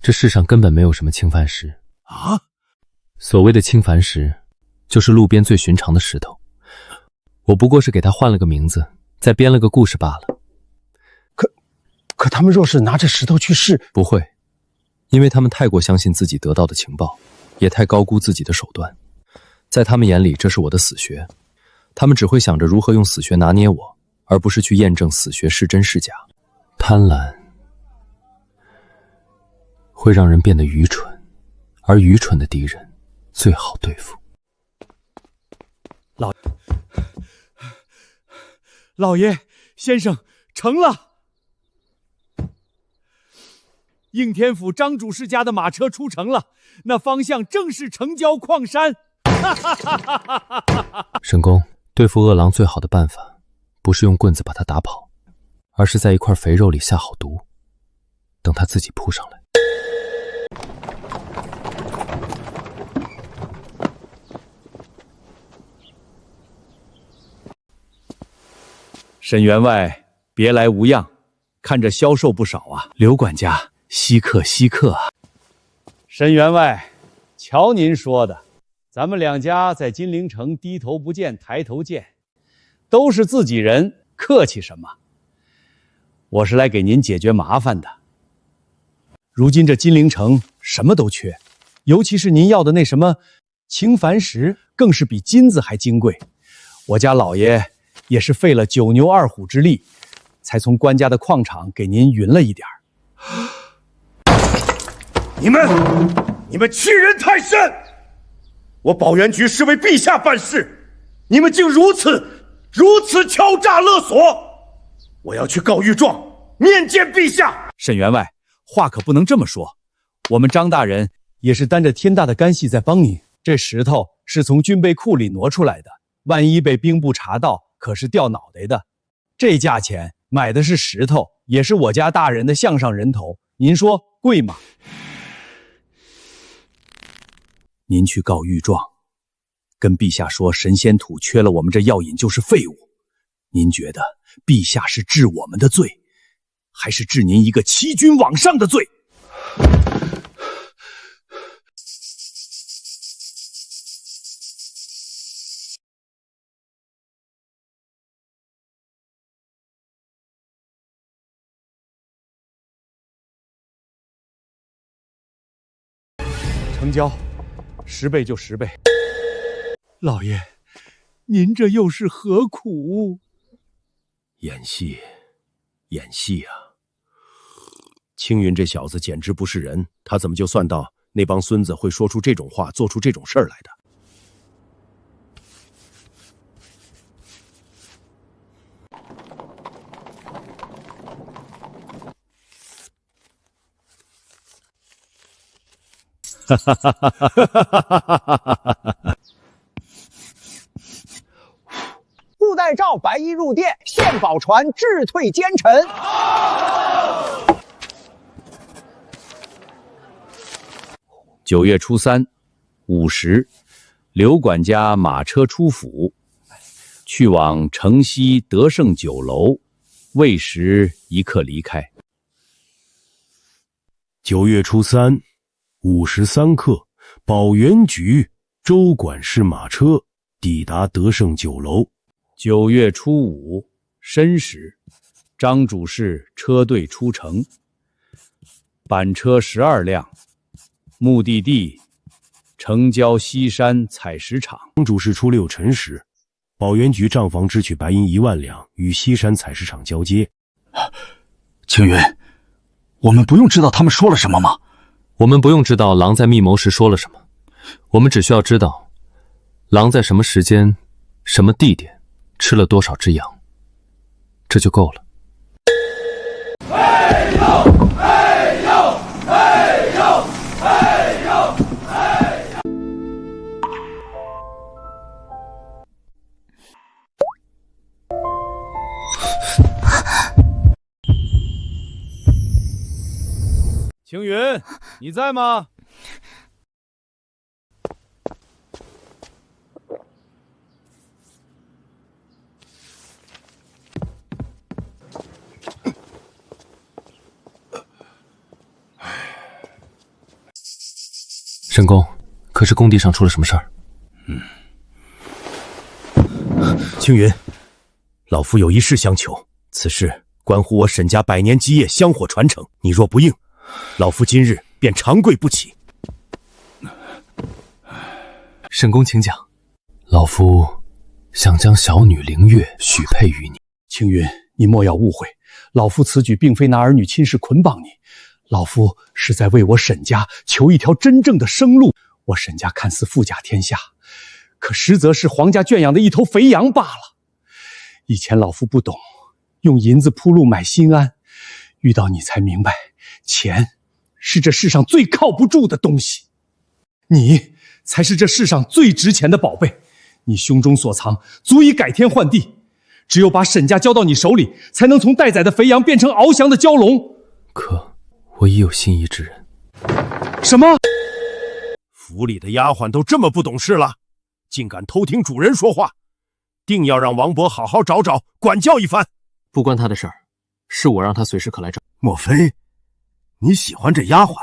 这世上根本没有什么青矾石啊！所谓的青矾石，就是路边最寻常的石头。我不过是给他换了个名字，再编了个故事罢了。可他们若是拿着石头去试，不会。因为他们太过相信自己得到的情报，也太高估自己的手段。在他们眼里，这是我的死穴，他们只会想着如何用死穴拿捏我，而不是去验证死穴是真是假。贪婪会让人变得愚蠢，而愚蠢的敌人最好对付。老爷，先生，成了。应天府张主事家的马车出城了，那方向正是城郊矿山。沈公，对付恶狼最好的办法，不是用棍子把他打跑，而是在一块肥肉里下好毒，等他自己扑上来。沈员外别来无恙，看着消瘦不少啊。刘管家，稀客稀客啊。沈员外，瞧您说的，咱们两家在金陵城低头不见抬头见，都是自己人，客气什么？我是来给您解决麻烦的。如今这金陵城什么都缺，尤其是您要的那什么青矾石，更是比金子还金贵。我家老爷也是费了9牛2虎之力，才从官家的矿场给您匀了一点儿。你们欺人太甚！我保元局是为陛下办事，你们竟如此敲诈勒索！我要去告御状，面见陛下。沈员外，话可不能这么说，我们张大人也是担着天大的干系在帮您。这石头是从军备库里挪出来的，万一被兵部查到，可是掉脑袋的。这价钱买的是石头，也是我家大人的项上人头，您说贵吗？您去告御状，跟陛下说神仙土缺了我们这药引就是废物。您觉得陛下是治我们的罪，还是治您一个欺君罔上的罪？成交，10倍就10倍。老爷，您这又是何苦？演戏啊！青云这小子简直不是人，他怎么就算到那帮孙子会说出这种话，做出这种事儿来的？哈哈哈哈哈哈！布袋诏白衣入殿，献宝船智退奸臣。9月初3午时，刘管家马车出府，去往城西德胜酒楼，未时一刻离开。9月初3。53刻，保元局州管事马车抵达德胜酒楼。9月初5申时，张主事车队出城，板车12辆，目的地城郊西山采石场。张主事初6辰时，保元局账房支取白银1万两，与西山采石场交接。青云，我们不用知道他们说了什么吗？我们不用知道狼在密谋时说了什么，我们只需要知道狼在什么时间、什么地点吃了多少只羊，这就够了。嘿呦嘿呦嘿呦嘿呦嘿呦！青云，你在吗？沈公，可是工地上出了什么事儿？青云，老夫有一事相求，此事关乎我沈家100年基业香火传承，你若不应，老夫今日便长跪不起。沈公请讲。老夫想将小女灵月许配于你。青云，你莫要误会，老夫此举并非拿儿女亲事捆绑你，老夫是在为我沈家求一条真正的生路。我沈家看似富甲天下，可实则是皇家圈养的一头肥羊罢了。以前老夫不懂，用银子铺路买心安，遇到你才明白，钱是这世上最靠不住的东西，你才是这世上最值钱的宝贝。你胸中所藏足以改天换地，只有把沈家交到你手里，才能从待宰的肥羊变成翱翔的蛟龙。可我已有心仪之人。什么？府里的丫鬟都这么不懂事了，竟敢偷听主人说话，定要让王伯好好找找，管教一番。不关他的事儿，是我让他随时可来找。莫非你喜欢这丫鬟？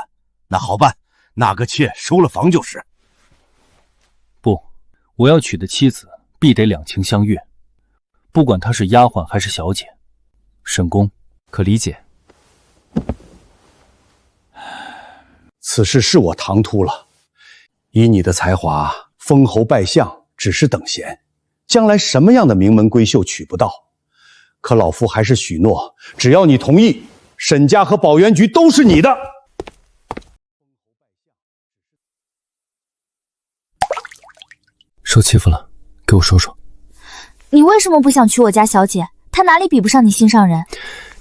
那好办，纳个妾收了房就是。不，我要娶的妻子必得两情相悦，不管她是丫鬟还是小姐。沈公可理解？此事是我唐突了。以你的才华，封侯拜相只是等闲，将来什么样的名门闺秀娶不到？可老夫还是许诺，只要你同意，沈家和保元局都是你的。受欺负了，给我说说。你为什么不想娶我家小姐？她哪里比不上你心上人？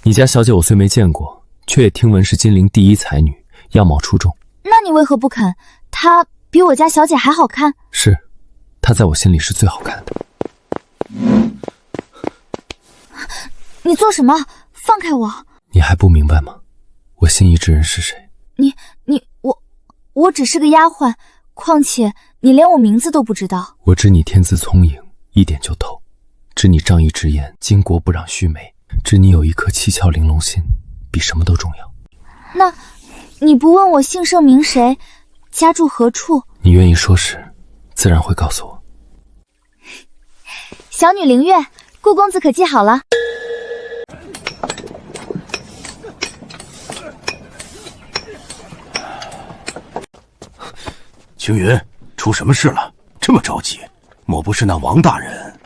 你家小姐我虽没见过，却也听闻是金陵第一才女，样貌出众。那你为何不肯？她比我家小姐还好看。是，她在我心里是最好看的。你做什么？放开我！你还不明白吗？我心仪之人是谁？我只是个丫鬟，况且你连我名字都不知道。我知你天资聪颖，一点就透；知你仗义直言，巾帼不让须眉；知你有一颗七窍玲珑心，比什么都重要。那，你不问我姓甚名谁，家住何处？你愿意说时，自然会告诉我。小女灵月，顾公子可记好了。青云，出什么事了？这么着急？莫不是那王大人？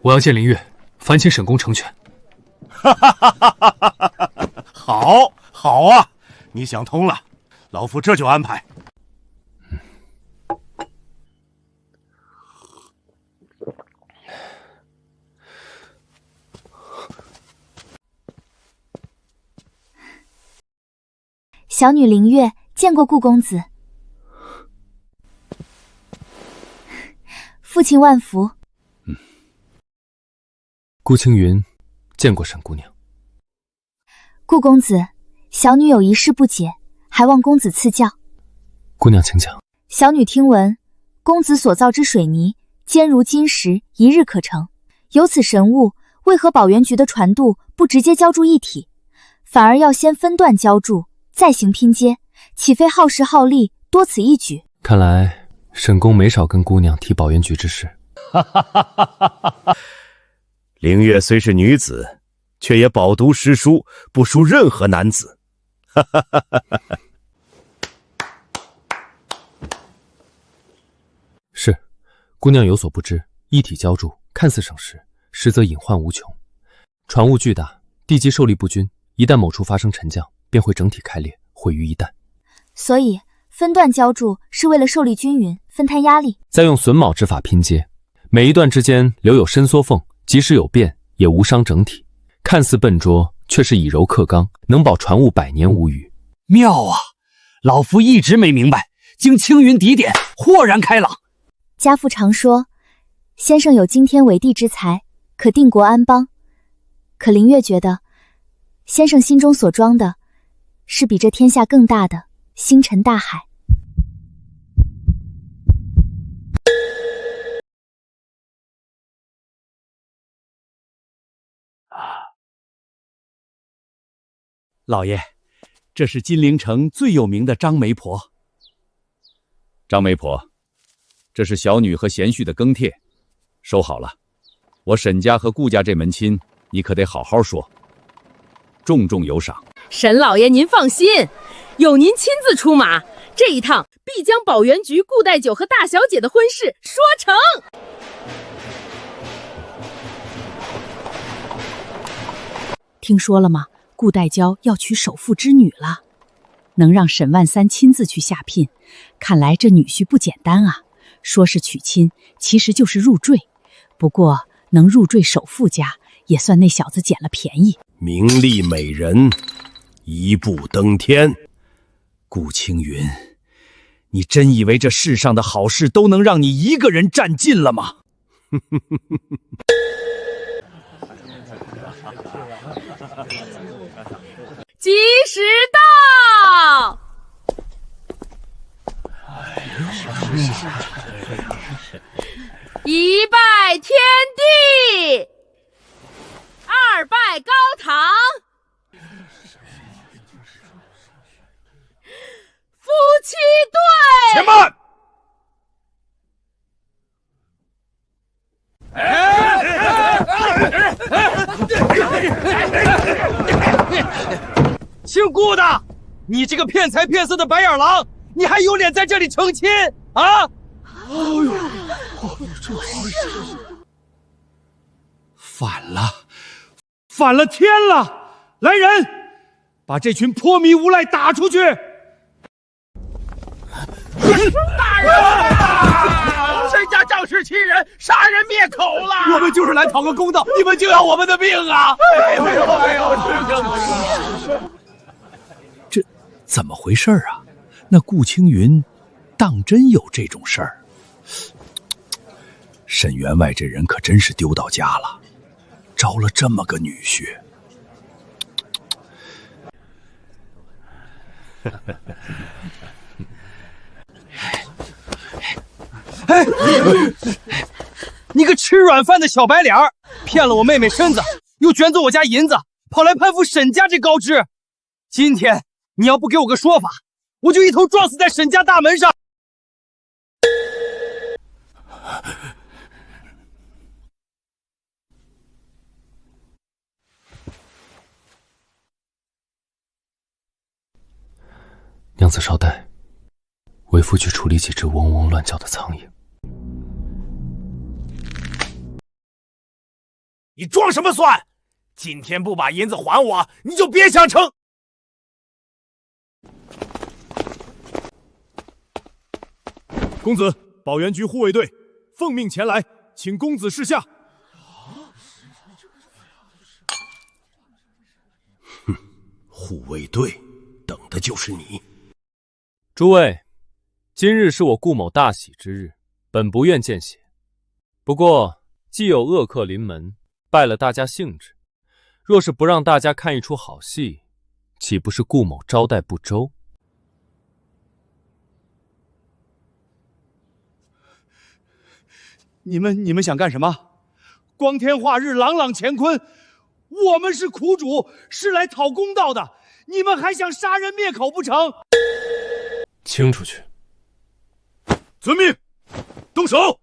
我要见灵月，烦请沈公成全。好，好啊！你想通了，老夫这就安排。小女灵月见过顾公子。父亲万福。顾青云见过沈姑娘。顾公子，小女有一事不解，还望公子赐教。姑娘请讲。小女听闻，公子所造之水泥坚如金石，一日可成。有此神物，为何保元局的船渡不直接浇筑一体，反而要先分段浇筑，再行拼接，岂非耗时耗力，多此一举？看来沈公没少跟姑娘提保元局之事。灵月虽是女子，却也饱读诗书，不输任何男子。是，姑娘有所不知，一体浇筑看似省时，实则隐患无穷。船坞巨大，地基受力不均，一旦某处发生沉降，便会整体开裂，毁于一旦。所以分段浇筑是为了受力均匀，分摊压力，再用榫卯之法拼接，每一段之间留有伸缩缝，即使有变也无伤整体。看似笨拙，却是以柔克刚，能保船坞百年无虞。妙啊！老夫一直没明白，经青云提点，豁然开朗。家父常说，先生有惊天伟地之才，可定国安邦。可灵月觉得，先生心中所装的，是比这天下更大的星辰大海。老爷，这是金陵城最有名的张媒婆。张媒婆，这是小女和贤婿的庚帖，收好了。我沈家和顾家这门亲，你可得好好说，重重有赏。沈老爷您放心，有您亲自出马，这一趟必将保元局顾代酒和大小姐的婚事说成。听说了吗？顾代娇要娶首富之女了，能让沈万三亲自去下聘，看来这女婿不简单啊。说是娶亲，其实就是入赘，不过能入赘首富家，也算那小子捡了便宜。名利美人，一步登天。顾青云，你真以为这世上的好事都能让你一个人占尽了吗？吉时到！一拜天地，二拜高堂，夫妻对。且慢！姓顾的，你这个骗财骗色的白眼狼，你还有脸在这里成亲啊？哎呦，这反了天了！来人，把这群泼迷无赖打出去！大人，谁家仗势欺人，杀人灭口了！我们就是来讨个公道，你们就要我们的命啊！哎呦，这怎么回事啊？那顾青云当真有这种事儿？沈员外这人可真是丢到家了，招了这么个女婿。哎，你个吃软饭的小白脸儿，骗了我妹妹身子，又卷走我家银子，跑来攀附沈家这高枝。今天你要不给我个说法，我就一头撞死在沈家大门上！娘子稍待，为夫去处理几只嗡嗡乱叫的苍蝇。你装什么蒜？今天不把银子还我，你就别想成。公子，保元局护卫队奉命前来，请公子示下。哼，护卫队等的就是你。诸位，今日是我顾某大喜之日，本不愿见血。不过既有恶客临门，败了大家兴致，若是不让大家看一出好戏，岂不是顾某招待不周？你们想干什么？光天化日，朗朗乾坤，我们是苦主，是来讨公道的，你们还想杀人灭口不成？清出去！遵命，动手！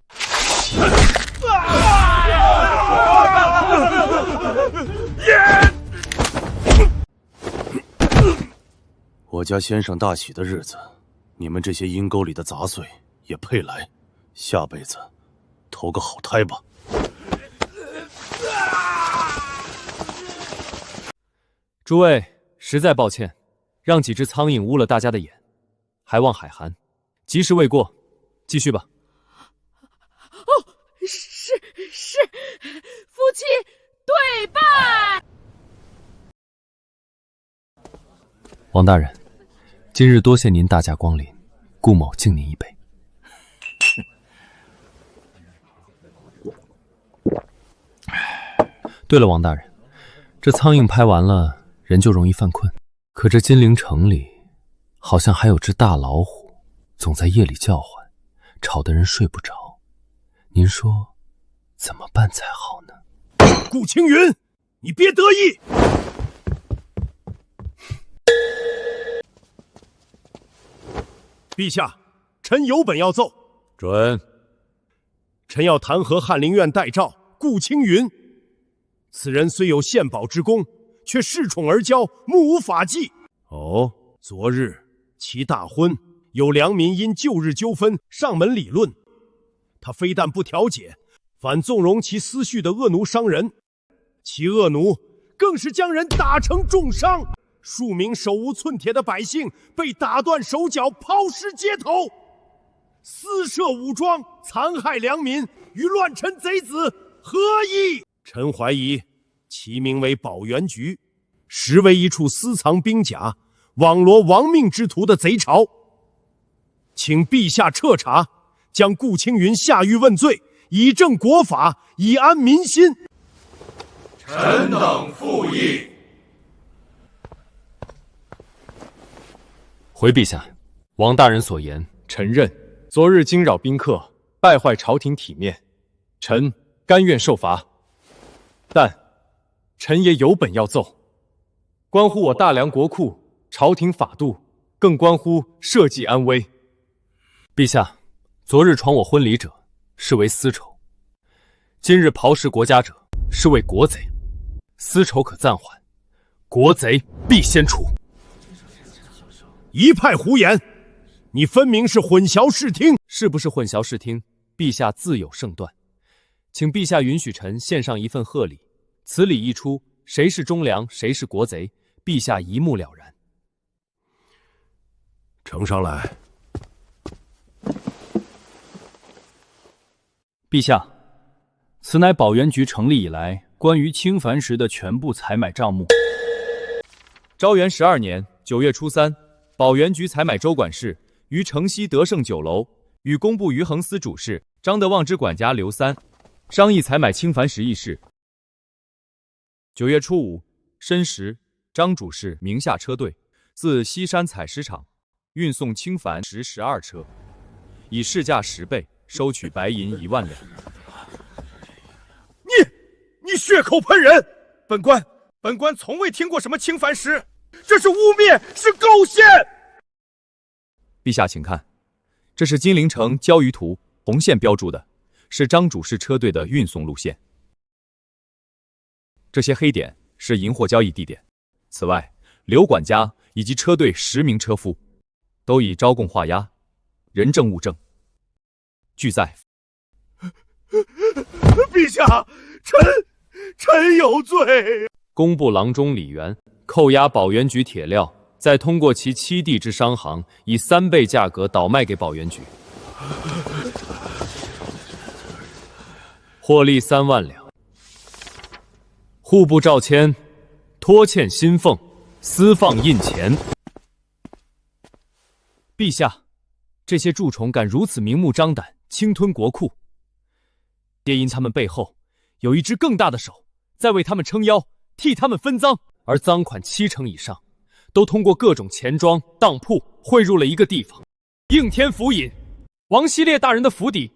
我家先生大喜的日子，你们这些阴沟里的杂碎也配来？下辈子投个好胎吧！诸位，实在抱歉，让几只苍蝇污了大家的眼，还望海涵，及时未过，继续吧。哦，是，夫妻对拜。王大人，今日多谢您大驾光临，顾某敬您一杯。对了，王大人，这苍蝇拍完了，人就容易犯困。可这金陵城里，好像还有只大老虎，总在夜里叫唤，吵得人睡不着。您说怎么办才好呢？顾青云，你别得意！陛下，臣有本要奏。准。臣要弹劾翰林院待诏顾青云。此人虽有献宝之功，却恃宠而骄，目无法纪。哦，昨日其大婚，有良民因旧日纠纷上门理论，他非但不调解，反纵容其私蓄的恶奴伤人，其恶奴更是将人打成重伤，数名手无寸铁的百姓被打断手脚，抛尸街头。私设武装，残害良民，与乱臣贼子何异？臣怀疑其名为保元局，实为一处私藏兵甲、网罗亡命之徒的贼巢。请陛下彻查，将顾青云下狱问罪，以正国法，以安民心。臣等附议。回陛下，王大人所言，臣认。昨日惊扰宾客，败坏朝廷体面，臣甘愿受罚。但臣也有本要奏，关乎我大梁国库、朝廷法度，更关乎社稷安危。陛下，昨日闯我婚礼者，是为私仇；今日刨蚀国家者，是为国贼。私仇可暂缓，国贼必先除。一派胡言！你分明是混淆视听。是不是混淆视听，陛下自有圣断，请陛下允许臣献上一份贺礼。此礼一出，谁是忠良，谁是国贼，陛下一目了然。呈上来。陛下，此乃保元局成立以来关于青矾石的全部采买账目。昭元12年9月初3，保元局采买州管事于城西德胜酒楼与工部余衡司主事张德旺之管家刘三商议采买青矾石一事。9月初5，申时，张主事名下车队自西山采石场运送青矾石12车，以市价10倍，收取白银1万两。你血口喷人！本官从未听过什么青矾石，这是污蔑，是构陷！陛下，请看，这是金陵城交鱼图，红线标注的，是张主事车队的运送路线。这些黑点是银货交易地点。此外，刘管家以及车队10名车夫都已招供画押，人证物证俱在。陛下，臣有罪。工部郎中李元扣押保元局铁料，再通过其7地之商行，以3倍价格倒卖给保元局，获利3万两。户部赵谦拖欠薪俸，私放印钱。陛下，这些蛀虫敢如此明目张胆侵吞国库，皆因他们背后有一只更大的手在为他们撑腰，替他们分赃，而赃款70%以上都通过各种钱庄、当铺汇入了一个地方——应天府尹王希烈大人的府邸。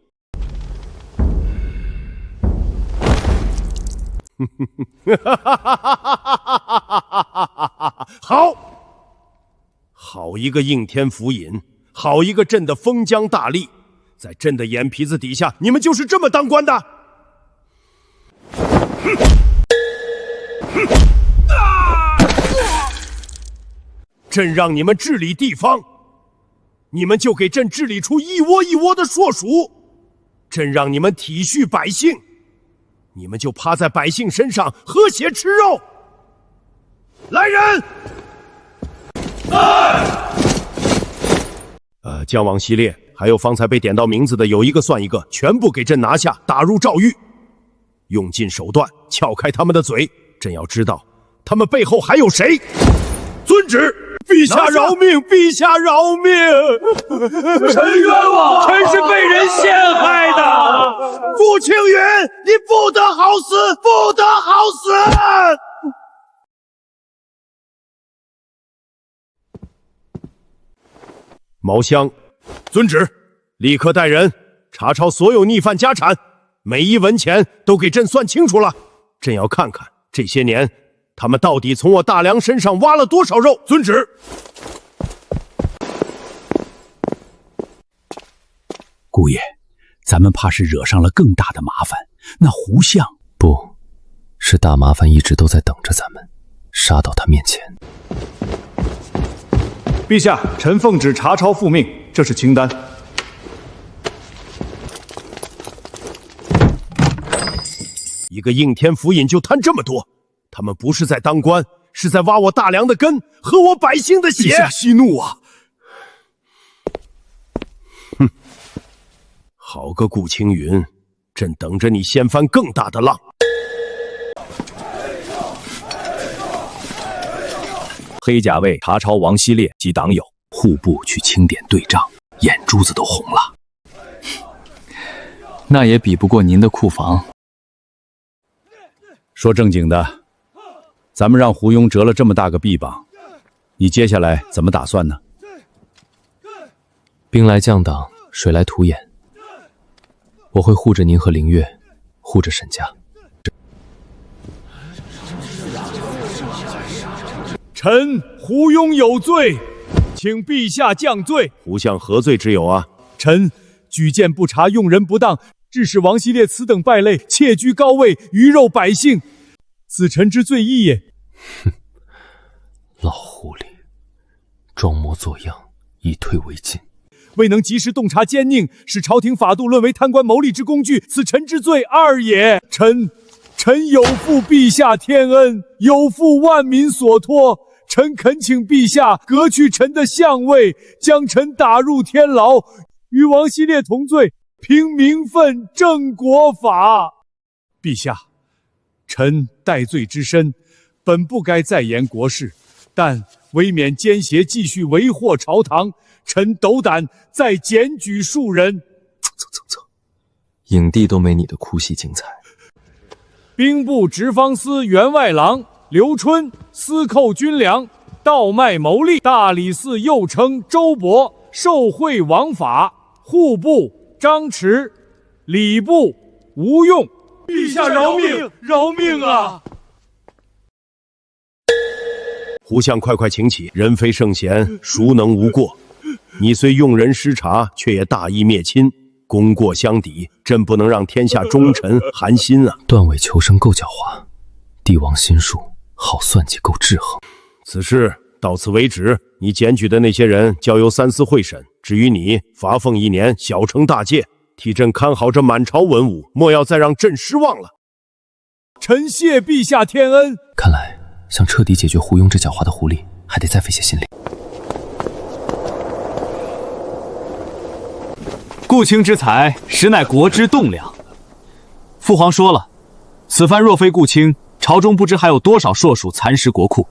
好一个应天府尹，好一个朕的封疆大吏，在朕的眼皮子底下，你们就是这么当官的？朕让你们治理地方，你们就给朕治理出一窝一窝的硕鼠；朕让你们体恤百姓，你们就趴在百姓身上喝血吃肉。来人！将王希烈还有方才被点到名字的有一个算一个，全部给朕拿下，打入诏狱，用尽手段撬开他们的嘴。朕要知道他们背后还有谁。遵旨。陛下饶命！陛下饶命！臣冤枉！臣是被人陷害的。顾青云，你不得好死！不得好死！毛香，遵旨，立刻带人查抄所有逆犯家产，每一文钱都给朕算清楚了。朕要看看这些年他们到底从我大梁身上挖了多少肉。遵旨。姑爷，咱们怕是惹上了更大的麻烦。那胡相不是大麻烦一直都在等着咱们，杀到他面前。陛下，臣奉旨查抄复命，这是清单。一个应天府尹就贪这么多，他们不是在当官，是在挖我大梁的根，喝我百姓的血。陛下息怒啊！哼，好个顾青云，朕等着你掀翻更大的浪。黑甲卫查抄王希烈及党友，户部去清点对账，眼珠子都红了。那也比不过您的库房。说正经的，咱们让胡庸折了这么大个臂膀，你接下来怎么打算呢？兵来将挡，水来土掩。我会护着您和凌月，护着沈家。臣胡庸有罪，请陛下降罪。胡相何罪之有啊？臣举荐不察，用人不当，致使王希烈此等败类，窃居高位，鱼肉百姓，此臣之罪亦也。哼，老狐狸，装模作样，以退为进。未能及时洞察奸佞，使朝廷法度沦为贪官谋利之工具，此臣之罪二也。臣有负陛下天恩，有负万民所托。臣恳请陛下革去臣的相位，将臣打入天牢，与王希烈同罪，凭名分正国法。陛下，臣戴罪之身，本不该再言国事，但为免奸邪继续为祸朝堂，臣斗胆再检举数人。影帝都没你的哭戏精彩。兵部直方司员外郎刘春私扣军粮，倒卖牟利；大理寺又称周勃受贿枉法；户部张弛，礼部吴用。陛下饶命！饶命啊！胡相，快快请起！人非圣贤，孰能无过？你虽用人失察，却也大义灭亲，功过相抵，朕不能让天下忠臣寒心啊！断尾求生够狡猾，帝王心术好算计够制衡。此事到此为止，你检举的那些人交由三司会审。至于你，罚俸1年，小惩大戒，替朕看好这满朝文武，莫要再让朕失望了。臣谢陛下天恩。看来想彻底解决胡庸这狡猾的狐狸，还得再费些心力。顾卿之才，实乃国之栋梁。父皇说了，此番若非顾卿，朝中不知还有多少硕鼠蚕食国库，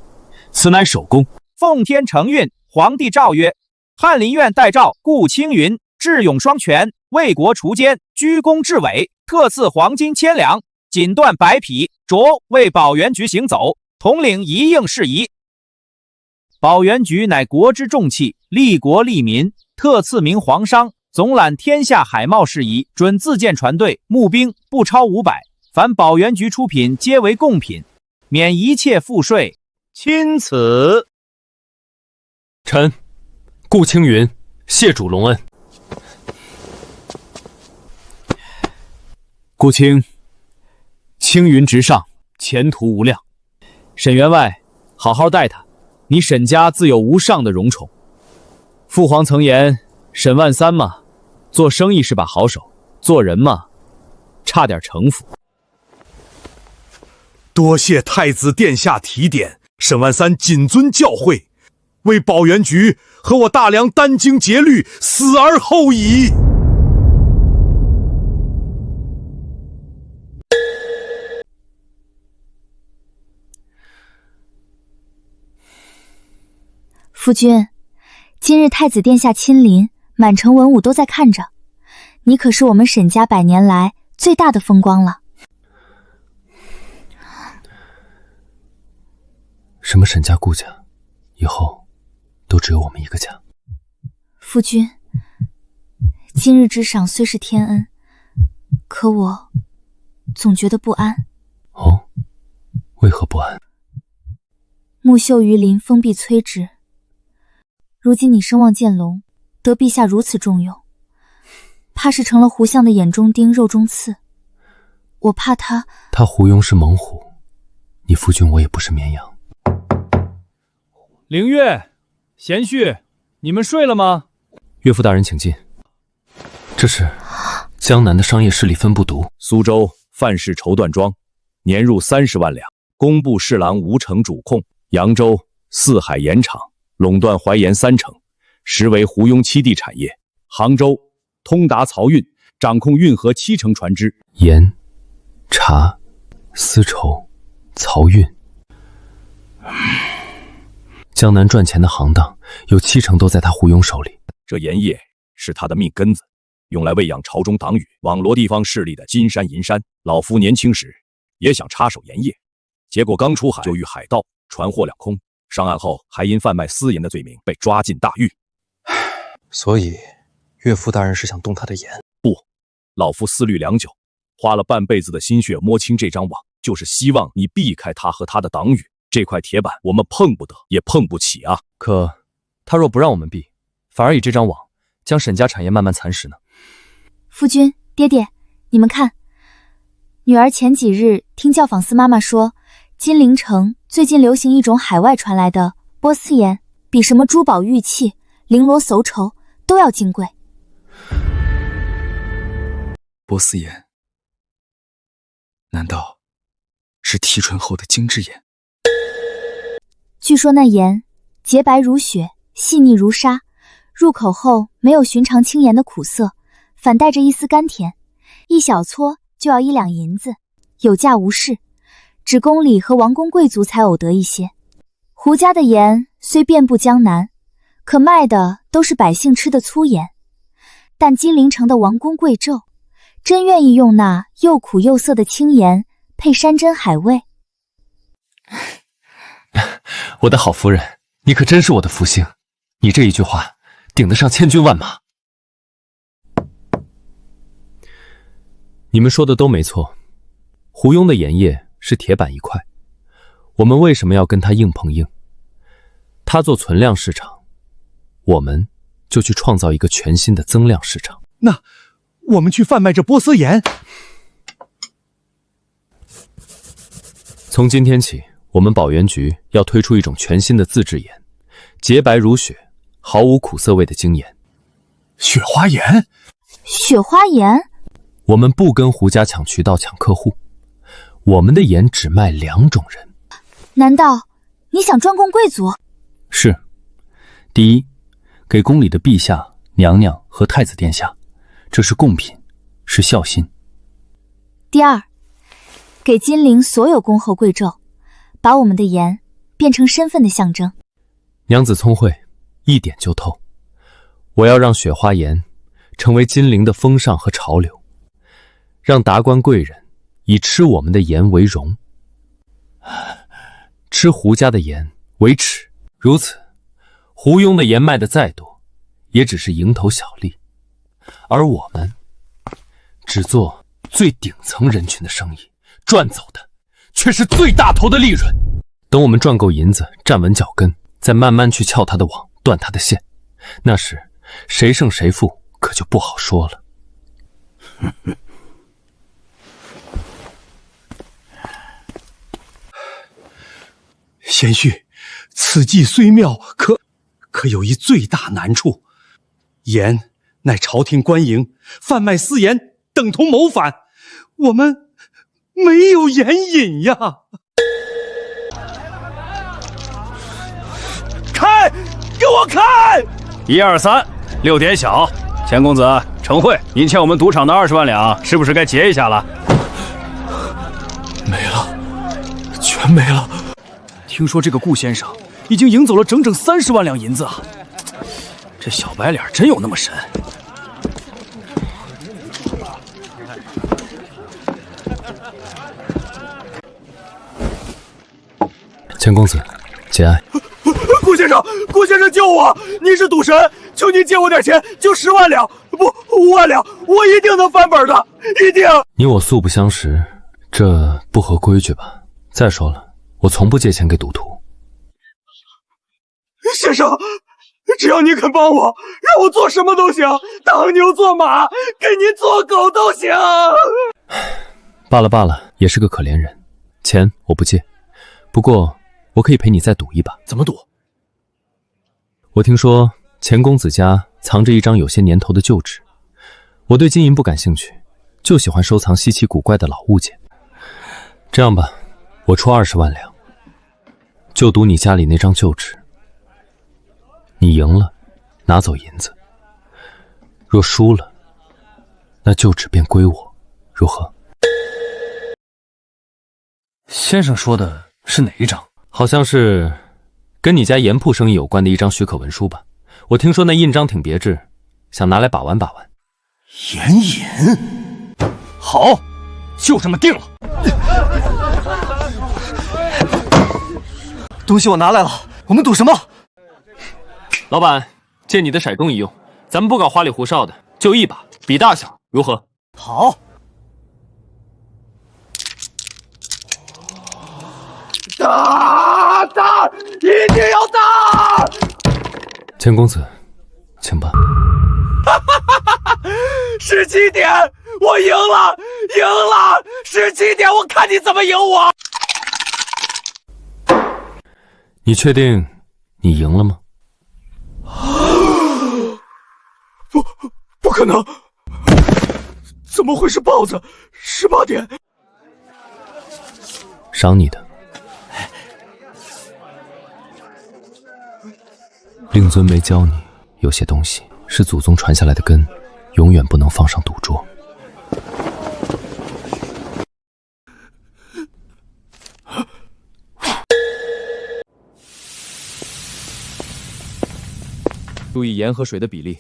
此乃首功。奉天承运，皇帝诏曰：翰林院待诏顾青云智勇双全，为国除奸，居功至伟，特赐黄金1000两，锦缎100匹，着为保元局行走，统领一应事宜。保元局乃国之重器，利国利民，特赐名皇商，总揽天下海贸事宜，准自建船队，募兵不超500，凡保元局出品皆为贡品，免一切赋税。钦此。臣顾青云谢主隆恩。顾卿，青云直上，前途无量。沈员外，好好待他，你沈家自有无上的荣宠。父皇曾言，沈万三嘛，做生意是把好手，做人嘛，差点城府。多谢太子殿下提点，沈万三谨遵教诲，为保元局和我大梁殚精竭虑，死而后已。夫君，今日太子殿下亲临，满城文武都在看着，你可是我们沈家100年来最大的风光了。什么沈家顾家，以后都只有我们一个家。夫君，今日之赏虽是天恩，可我总觉得不安。哦，为何不安？木秀于林，风必摧之。如今你声望渐隆，得陛下如此重用，怕是成了胡相的眼中钉、肉中刺。我怕他胡庸是猛虎，你夫君我也不是绵羊。凌月、贤婿，你们睡了吗？岳父大人请进。这是江南的商业势力分布毒。苏州范氏绸缎庄，年入30万两，工部侍郎吴成主控。扬州四海盐场，垄断淮盐3成，实为胡庸7地产业。杭州通达漕运，掌控运河7成船只。盐、茶、丝绸、漕运，江南赚钱的行当有7成都在他胡庸手里。这盐业是他的命根子，用来喂养朝中党羽，网罗地方势力的金山银山。老夫年轻时也想插手盐业，结果刚出海就遇海盗，船货两空。上岸后还因贩卖私盐的罪名被抓进大狱。所以岳父大人是想动他的盐？不，老夫思虑良久，花了半辈子的心血摸清这张网，就是希望你避开他和他的党羽。这块铁板我们碰不得，也碰不起啊。可他若不让我们避，反而以这张网将沈家产业慢慢蚕食呢？夫君、爹爹，你们看，女儿前几日听教坊司妈妈说，金陵城最近流行一种海外传来的波斯盐，比什么珠宝玉器、绫罗叟绸都要金贵。波斯岩，难道是提纯后的精致岩？据说那盐洁白如雪，细腻如沙，入口后没有寻常青盐的苦涩，反带着一丝甘甜。一小撮就要1两银子，有价无市，只宫里和王公贵族才偶得一些。胡家的盐虽遍布江南，可卖的都是百姓吃的粗盐。但金陵城的王公贵胄，真愿意用那又苦又涩的青盐配山珍海味。我的好夫人，你可真是我的福星，你这一句话顶得上千军万马。你们说的都没错，胡庸的盐业是铁板一块，我们为什么要跟他硬碰硬？他做存量市场，我们就去创造一个全新的增量市场。那我们去贩卖这波斯盐。从今天起，我们保源局要推出一种全新的自制盐，洁白如雪，毫无苦涩味的精盐。雪花盐？雪花盐？我们不跟胡家抢渠道抢客户，我们的盐只卖2种人。难道你想专供贵族？是。第一，给宫里的陛下、娘娘和太子殿下，这是贡品，是孝心。第二，给金陵所有公侯贵胄，把我们的盐变成身份的象征。娘子聪慧，一点就透。我要让雪花盐成为金陵的风尚和潮流，让达官贵人以吃我们的盐为荣，吃胡家的盐为耻。如此，胡庸的盐卖的再多，也只是蝇头小利，而我们只做最顶层人群的生意，赚走的却是最大头的利润。等我们赚够银子，站稳脚跟，再慢慢去撬他的网，断他的线，那时谁胜谁负可就不好说了。贤婿，此计虽妙，可有一最大难处。盐乃朝廷官营，贩卖私盐等同谋反，我们没有盐引呀！开，给我开！1、2、3， 6点小。钱公子，程慧，您欠我们赌场的20万两，是不是该结一下了？没了，全没了。听说这个顾先生已经赢走了整整30万两银子啊！这小白脸真有那么神？钱公子，节哀。顾先生，顾先生救我！您是赌神，求您借我点钱，就10万两，不5万两，我一定能翻本的，一定！你我素不相识，这不合规矩吧？再说了，我从不借钱给赌徒。先生，只要你肯帮我，让我做什么都行，当牛做马，给您做狗都行。罢了罢了，也是个可怜人。钱我不借，不过我可以陪你再赌一把。怎么赌？我听说钱公子家藏着一张有些年头的旧纸，我对金银不感兴趣，就喜欢收藏稀奇古怪的老物件。这样吧，我出20万两，就赌你家里那张旧纸。你赢了，拿走银子；若输了，那旧纸便归我，如何？先生说的是哪一张？好像是跟你家盐铺生意有关的一张许可文书吧。我听说那印章挺别致，想拿来把玩把玩。盐引，好，就这么定了。东西我拿来了，我们赌什么？老板，借你的骰盅一用，咱们不搞花里胡哨的，就一把，比大小，如何？好。打，一定要打！钱公子，请吧。17点，我赢了！17点，我看你怎么赢我！你确定你赢了吗？不可能！怎么会是豹子？18点。赏你的。令尊没教你，有些东西是祖宗传下来的根，永远不能放上赌桌。注意盐和水的比例。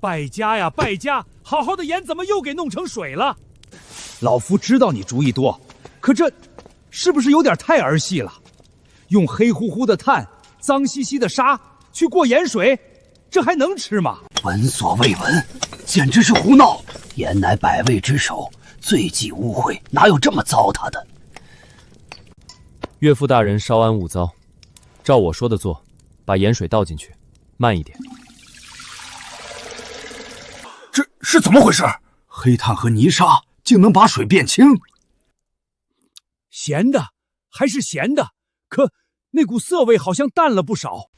败家呀，败家！好好的盐怎么又给弄成水了？老夫知道你主意多，可这是不是有点太儿戏了？用黑乎乎的炭、脏兮兮的沙去过盐水，这还能吃吗？闻所未闻，简直是胡闹！盐乃百味之首，最忌污秽，哪有这么糟蹋的？岳父大人稍安勿躁，照我说的做，把盐水倒进去，慢一点。这是怎么回事？黑炭和泥沙竟能把水变清？咸的，还是咸的，可那股涩味好像淡了不少。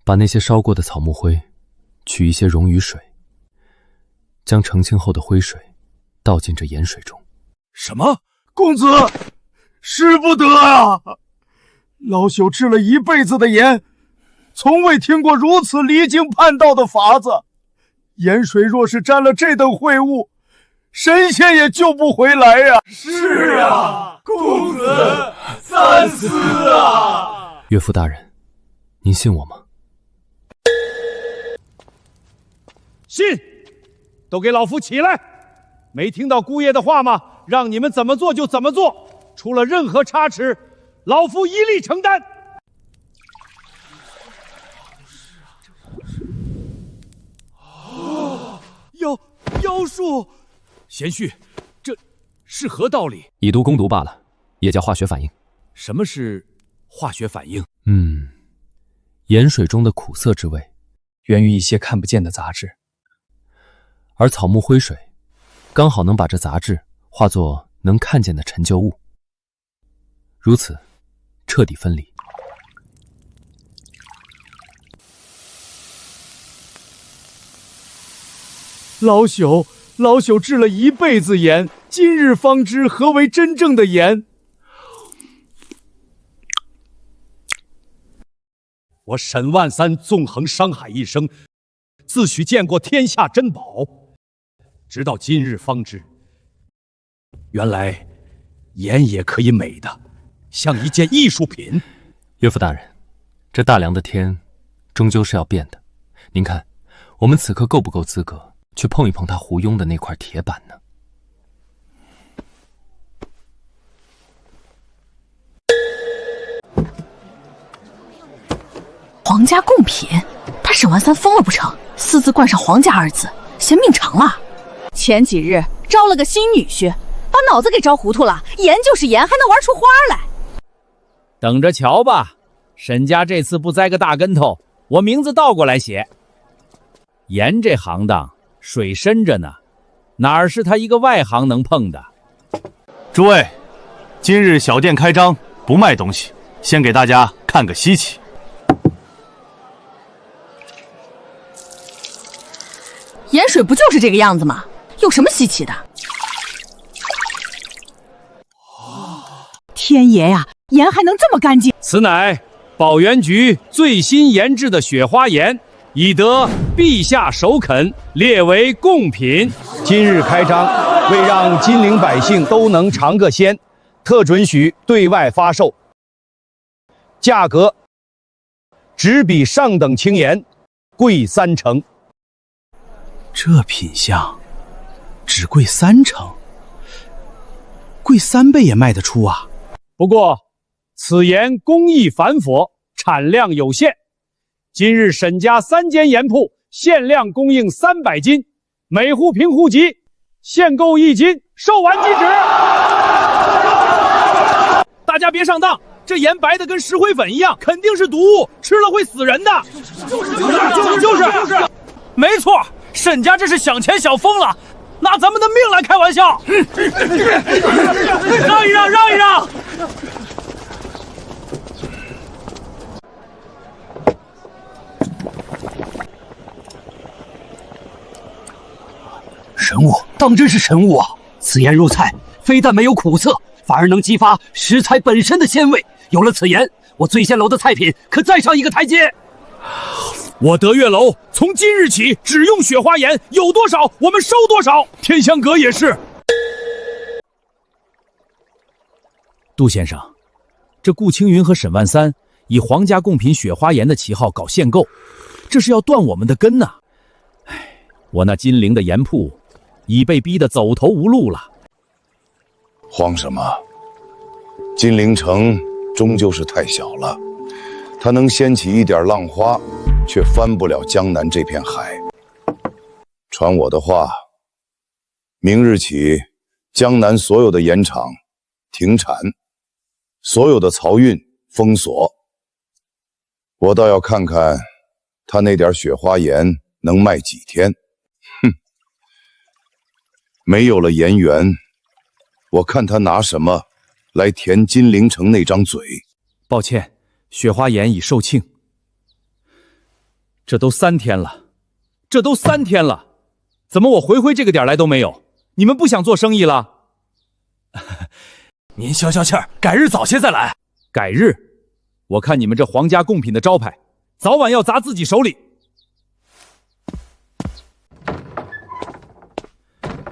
把那些烧过的草木灰，取一些溶于水，将澄清后的灰水倒进这盐水中。什么？公子，使不得啊！老朽治了一辈子的盐，从未听过如此离经叛道的法子。盐水若是沾了这等秽物，神仙也救不回来呀！是啊，公子三思啊！岳父大人，您信我吗？信！都给老夫起来！没听到姑爷的话吗？让你们怎么做就怎么做，出了任何差池，老夫一力承担。妖术，贤婿，这是何道理？以毒攻毒罢了，也叫化学反应。什么是化学反应？盐水中的苦涩之味，源于一些看不见的杂质，而草木灰水刚好能把这杂质化作能看见的陈旧物，如此彻底分离。老朽治了一辈子盐，今日方知何为真正的盐。我沈万三纵横商海一生，自诩见过天下珍宝，直到今日方知，原来盐也可以美的像一件艺术品。岳父大人，这大凉的天终究是要变的，您看我们此刻够不够资格去碰一碰他胡庸的那块铁板呢？皇家贡品，他沈万三疯了不成？私自冠上皇家二字，嫌命长了。前几日招了个新女婿，把脑子给招糊涂了。盐就是盐，还能玩出花来。等着瞧吧，沈家这次不栽个大跟头，我名字倒过来写。盐这行当水深着呢，哪儿是他一个外行能碰的？诸位，今日小店开张，不卖东西，先给大家看个稀奇。盐水不就是这个样子吗？有什么稀奇的？天爷呀，盐还能这么干净？此乃宝源局最新研制的雪花盐，已得陛下首肯，列为贡品。今日开张，为让金陵百姓都能尝个鲜，特准许对外发售，价格只比上等青盐贵3成。这品相只贵3成，贵3倍也卖得出啊！不过此盐工艺繁复，产量有限，今日沈家3间盐铺限量供应300斤，每户凭户籍，限购1斤，售完即止。大家别上当，这盐白的跟石灰粉一样，肯定是毒物，吃了会死人的。就是，没错。沈家这是想钱想疯了，拿咱们的命来开玩笑！让一让！神物，当真是神物啊！此盐入菜，非但没有苦涩，反而能激发食材本身的鲜味。有了此盐，我醉仙楼的菜品可再上一个台阶。我德月楼从今日起只用雪花盐，有多少我们收多少。天香阁也是。杜先生，这顾青云和沈万三以皇家贡品雪花盐的旗号搞限购，这是要断我们的根呐！我那金陵的盐铺已被逼得走投无路了。慌什么？金陵城终究是太小了，它能掀起一点浪花，却翻不了江南这片海。传我的话，明日起，江南所有的盐场停产，所有的漕运封锁。我倒要看看他那点雪花盐能卖几天。哼，没有了盐源，我看他拿什么来填金陵城那张嘴。抱歉，雪花盐已售罄。这都3天了，怎么我回这个点来都没有？你们不想做生意了？您消消气儿，改日早些再来。改日？我看你们这皇家贡品的招牌，早晚要砸自己手里。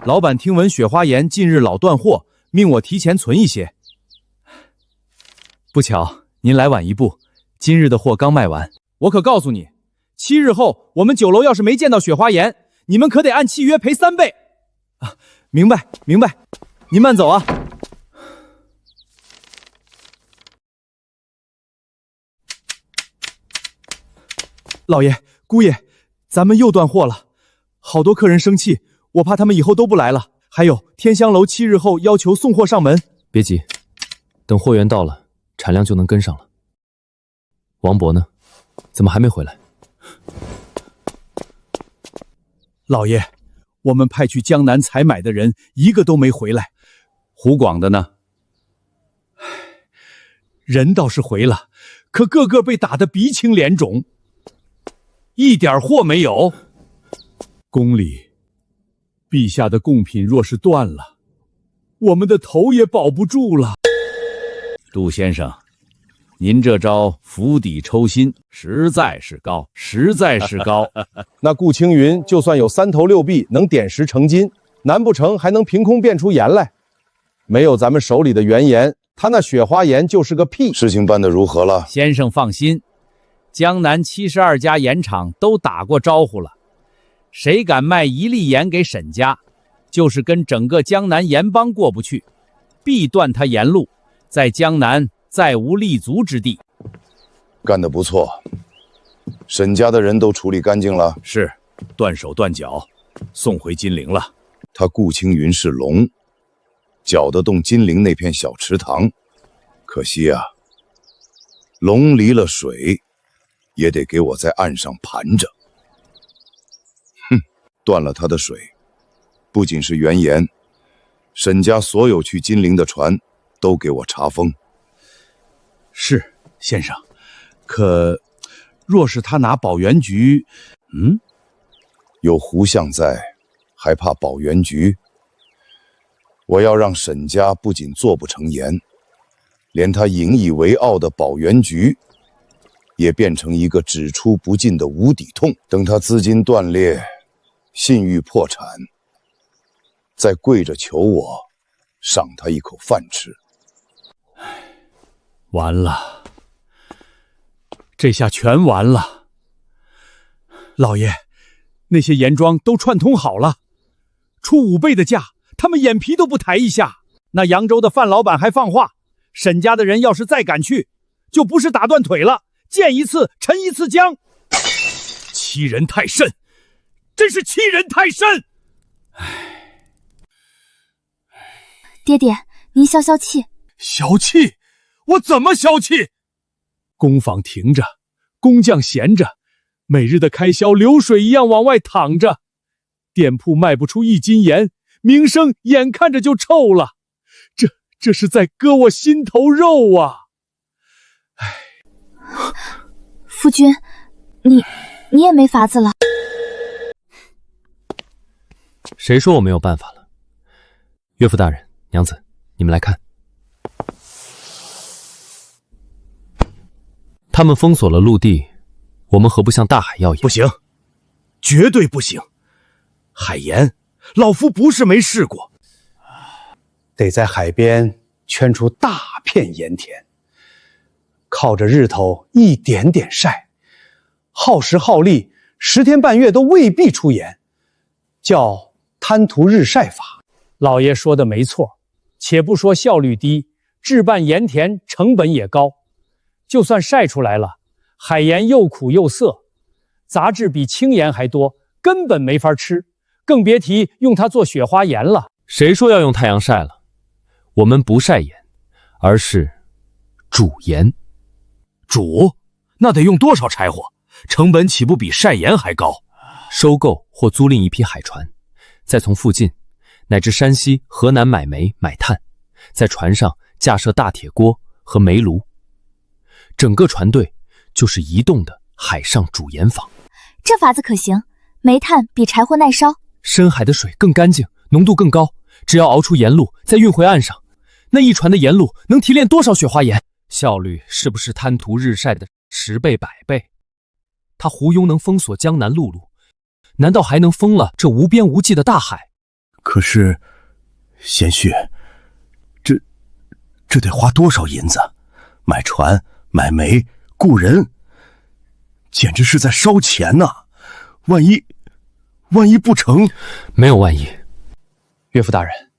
老板听闻雪花盐近日老断货，命我提前存一些。不巧，您来晚一步，今日的货刚卖完。我可告诉你，7日后我们酒楼要是没见到雪花盐，你们可得按契约赔3倍。啊，明白，您慢走啊。老爷、姑爷，咱们又断货了，好多客人生气，我怕他们以后都不来了。还有天香楼7日后要求送货上门。别急，等货源到了，产量就能跟上了。王伯呢？怎么还没回来？老爷，我们派去江南采买的人一个都没回来。湖广的呢？人倒是回了，可个个被打得鼻青脸肿，一点货没有。宫里，陛下的贡品若是断了，我们的头也保不住了。杜先生，您这招釜底抽薪，实在是高。那顾青云就算有3头6臂，能点石成金，难不成还能凭空变出盐来？没有咱们手里的原盐，他那雪花盐就是个屁。事情办得如何了？先生放心，江南72家盐场都打过招呼了，谁敢卖1粒盐给沈家，就是跟整个江南盐帮过不去，必断他盐路，在江南再无立足之地。干得不错，沈家的人都处理干净了。是，断手断脚，送回金陵了。他顾青云是龙，搅得动金陵那片小池塘，可惜啊，龙离了水，也得给我在岸上盘着。哼，断了他的水，不仅是原盐，沈家所有去金陵的船都给我查封。是，先生，可若是他拿保元局，有胡相在，还怕保元局？我要让沈家不仅做不成盐，连他引以为傲的保元局也变成一个只出不进的无底洞。等他资金断裂，信誉破产，再跪着求我赏他一口饭吃。完了，这下全完了。老爷，那些盐庄都串通好了，出5倍的价，他们眼皮都不抬一下。那扬州的范老板还放话，沈家的人要是再敢去，就不是打断腿了，见一次沉一次江。欺人太甚，真是欺人太甚！爹爹，您消消气。消气？我怎么消气？工坊停着，工匠闲着，每日的开销流水一样往外淌着，店铺卖不出1斤盐，名声眼看着就臭了，这是在割我心头肉啊！夫君，你也没法子了。谁说我没有办法了？岳父大人、娘子，你们来看。他们封锁了陆地，我们何不向大海要盐？不行，绝对不行！海盐，老夫不是没试过，得在海边圈出大片盐田，靠着日头一点点晒，耗时耗力，10天半月都未必出盐，叫贪图日晒法。老爷说的没错，且不说效率低，置办盐田成本也高。就算晒出来了，海盐又苦又涩，杂质比清盐还多，根本没法吃，更别提用它做雪花盐了。谁说要用太阳晒了？我们不晒盐，而是煮盐。煮？那得用多少柴火？成本岂不比晒盐还高？收购或租赁一批海船，再从附近乃至山西、河南买煤买炭，在船上架设大铁锅和煤炉，整个船队就是移动的海上煮盐坊。这法子可行，煤炭比柴火耐烧，深海的水更干净，浓度更高，只要熬出盐露，再运回岸上，那一船的盐露能提炼多少雪花盐？效率是不是贪图日晒的10倍100倍？他胡庸能封锁江南陆路，难道还能封了这无边无际的大海？可是，贤婿，这得花多少银子？买船、买煤、雇人，简直是在烧钱呐！万一不成，没有万一。岳父大人，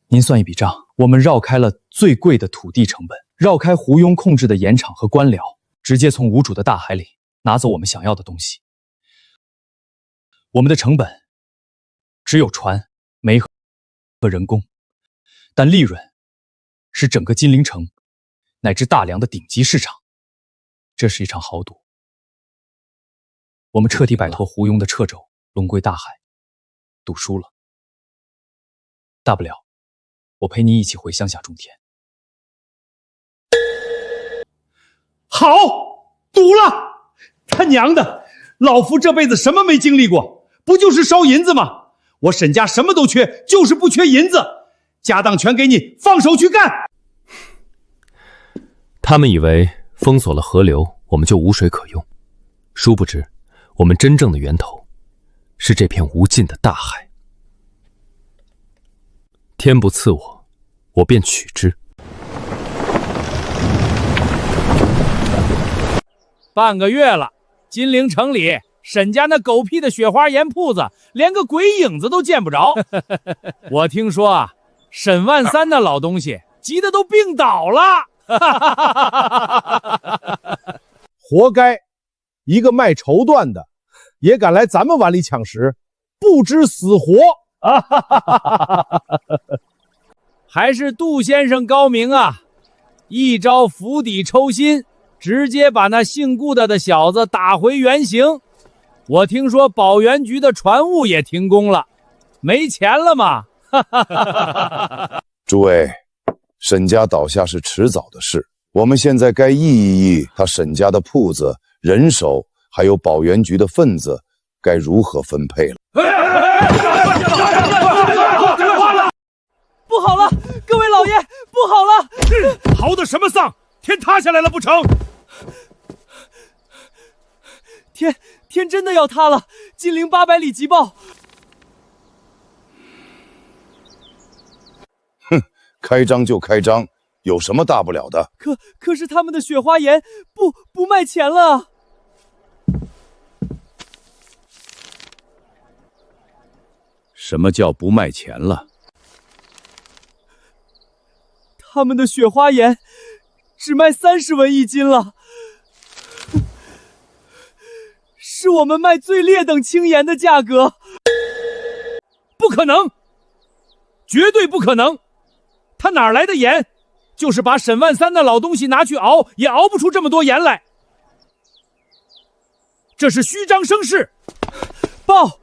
您算一笔账，我们绕开了最贵的土地成本，绕开胡庸控制的盐场和官僚，直接从无主的大海里拿走我们想要的东西。我们的成本只有船、煤和人工，但利润是整个金陵城乃至大梁的顶级市场。这是一场豪赌。我们彻底摆脱胡庸的掣肘，龙归大海。赌输了，大不了我陪你一起回乡下种田。好，赌了！他娘的，老夫这辈子什么没经历过，不就是烧银子吗？我沈家什么都缺，就是不缺银子，家当全给你，放手去干。他们以为封锁了河流，我们就无水可用，殊不知我们真正的源头是这片无尽的大海。天不赐我，我便取之。半个月了，金陵城里沈家那狗屁的雪花盐铺子连个鬼影子都见不着。我听说啊，沈万三那老东西急得都病倒了。活该，一个卖绸缎的也敢来咱们碗里抢食，不知死活。还是杜先生高明啊，一招釜底抽薪，直接把那姓顾的小子打回原形。我听说保原局的船务也停工了，没钱了吗？诸位，沈家倒下是迟早的事，我们现在该议一议他沈家的铺子、人手，还有保原局的份子该如何分配了。不好了，各位老爷，不好了！嚎的什么丧？天塌下来了不成？天真的要塌了！金陵800里急报。哼，开张就开张，有什么大不了的？可是他们的雪花盐不卖钱了。什么叫不卖钱了？他们的雪花盐只卖30文一斤了，是我们卖最劣等轻盐的价格。不可能，绝对不可能！他哪来的盐？就是把沈万三那老东西拿去熬，也熬不出这么多盐来。这是虚张声势。报！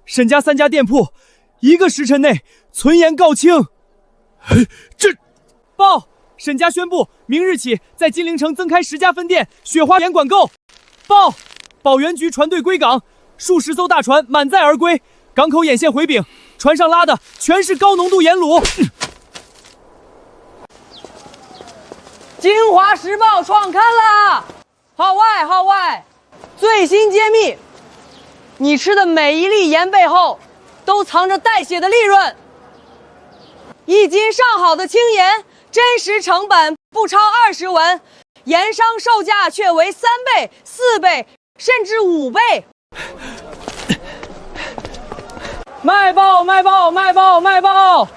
沈家3家店铺1个时辰内存盐告清。这报！沈家宣布明日起在金陵城增开10家分店，雪花盐管购。报！保原局船队归港，数10艘大船满载而归，港口沿线回禀，船上拉的全是高浓度盐卤。京华时报创刊啦！号外，最新揭秘，你吃的每一粒盐背后，都藏着带血的利润。1斤上好的青盐，真实成本不超20文，盐商售价却为3倍、4倍，甚至5倍。卖报！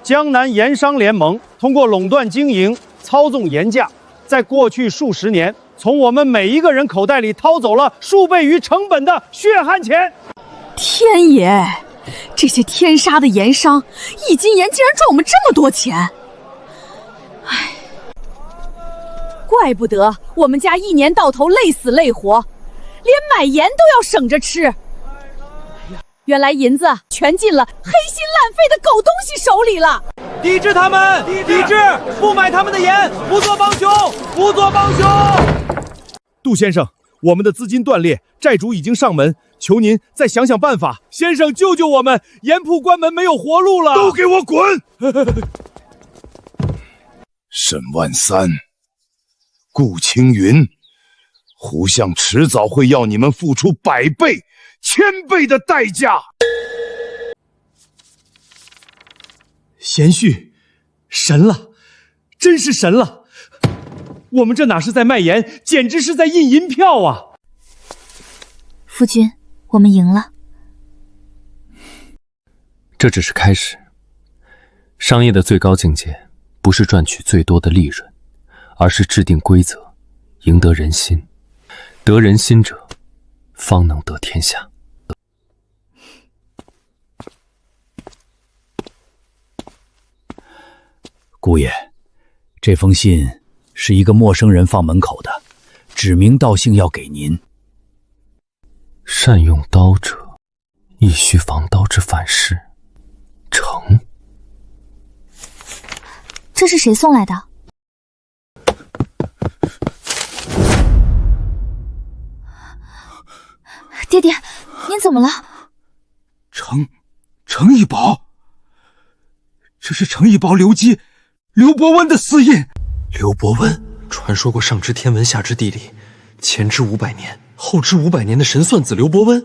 江南盐商联盟通过垄断经营、操纵盐价，在过去数十年，从我们每一个人口袋里掏走了数倍于成本的血汗钱。天爷，这些天杀的盐商，1斤盐竟然赚我们这么多钱！唉，怪不得我们家一年到头累死累活，连买盐都要省着吃。原来银子全进了黑心烂废的狗东西手里了。抵制他们！抵制！不买他们的盐，不做帮凶！杜先生，我们的资金断裂，债主已经上门，求您再想想办法。先生，救救我们！盐铺关门，没有活路了！都给我滚！沈万三、顾青云，胡相迟早会要你们付出100倍、1000倍的代价。贤婿，神了，真是神了！我们这哪是在卖盐，简直是在印银票啊！夫君，我们赢了。这只是开始。商业的最高境界，不是赚取最多的利润，而是制定规则，赢得人心。得人心者，方能得天下。姑爷，这封信是一个陌生人放门口的，指名道姓要给您。善用刀者，亦须防刀之反噬。成。这是谁送来的？爹爹，您怎么了？程一宝，这是程一宝刘基、刘伯温的私印。刘伯温，传说过上知天文下知地理，前知500年后知500年的神算子刘伯温。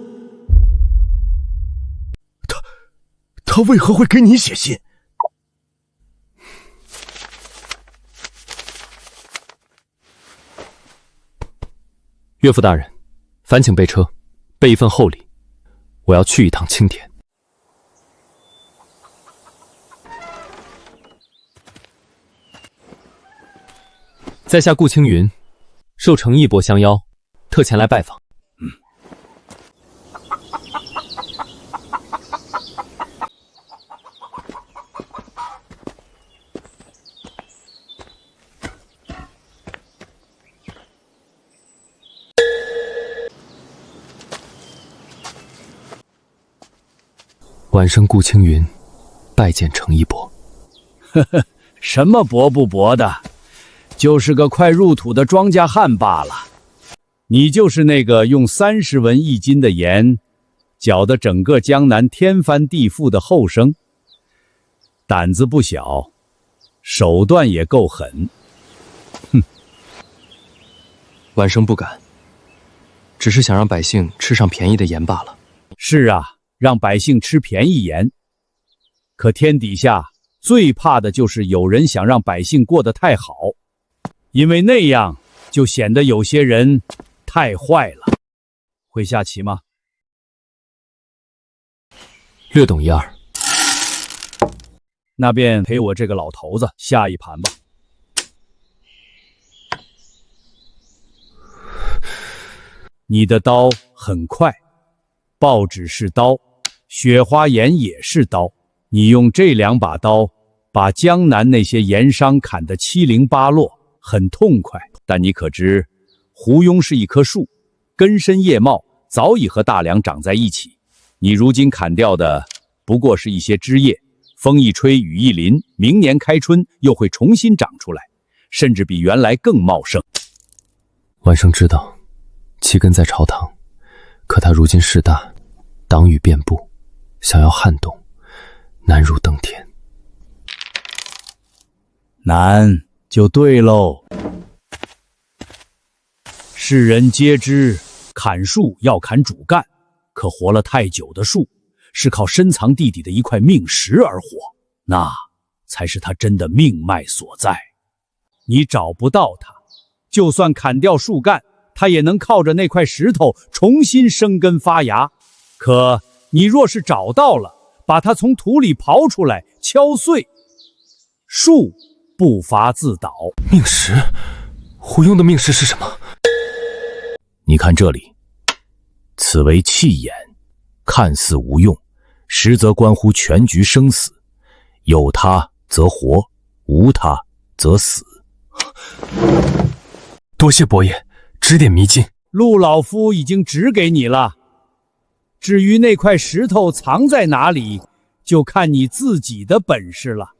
他为何会给你写信？岳父大人，烦请备车，备一份厚礼，我要去一趟青田。在下顾青云，受程义伯相邀，特前来拜访。晚生顾青云，拜见程义伯。什么伯不伯的，就是个快入土的庄稼汉罢了。你就是那个用30文1斤的盐，搅得整个江南天翻地覆的后生。胆子不小，手段也够狠。哼，晚生不敢，只是想让百姓吃上便宜的盐罢了。是啊，让百姓吃便宜盐。可天底下最怕的就是有人想让百姓过得太好，因为那样就显得有些人太坏了。会下棋吗？略懂一二。那便陪我这个老头子下一盘吧。你的刀很快，报纸是刀，雪花盐也是刀。你用这2把刀，把江南那些盐商砍得七零八落，很痛快。但你可知，胡庸是一棵树，根深叶茂，早已和大梁长在一起。你如今砍掉的，不过是一些枝叶，风一吹，雨一淋，明年开春又会重新长出来，甚至比原来更茂盛。晚生知道，其根在朝堂，可他如今势大，党羽遍布，想要撼动，难如登天。难就对喽。世人皆知，砍树要砍主干，可活了太久的树，是靠深藏地底的一块命石而活，那才是它真的命脉所在。你找不到它，就算砍掉树干，它也能靠着那块石头重新生根发芽。可你若是找到了，把它从土里刨出来，敲碎，树不伐自倒。命石？胡庸的命石是什么？你看这里，此为气眼，看似无用，实则关乎全局生死。有它则活，无它则死。多谢伯爷指点迷津。陆老夫已经指给你了，至于那块石头藏在哪里，就看你自己的本事了。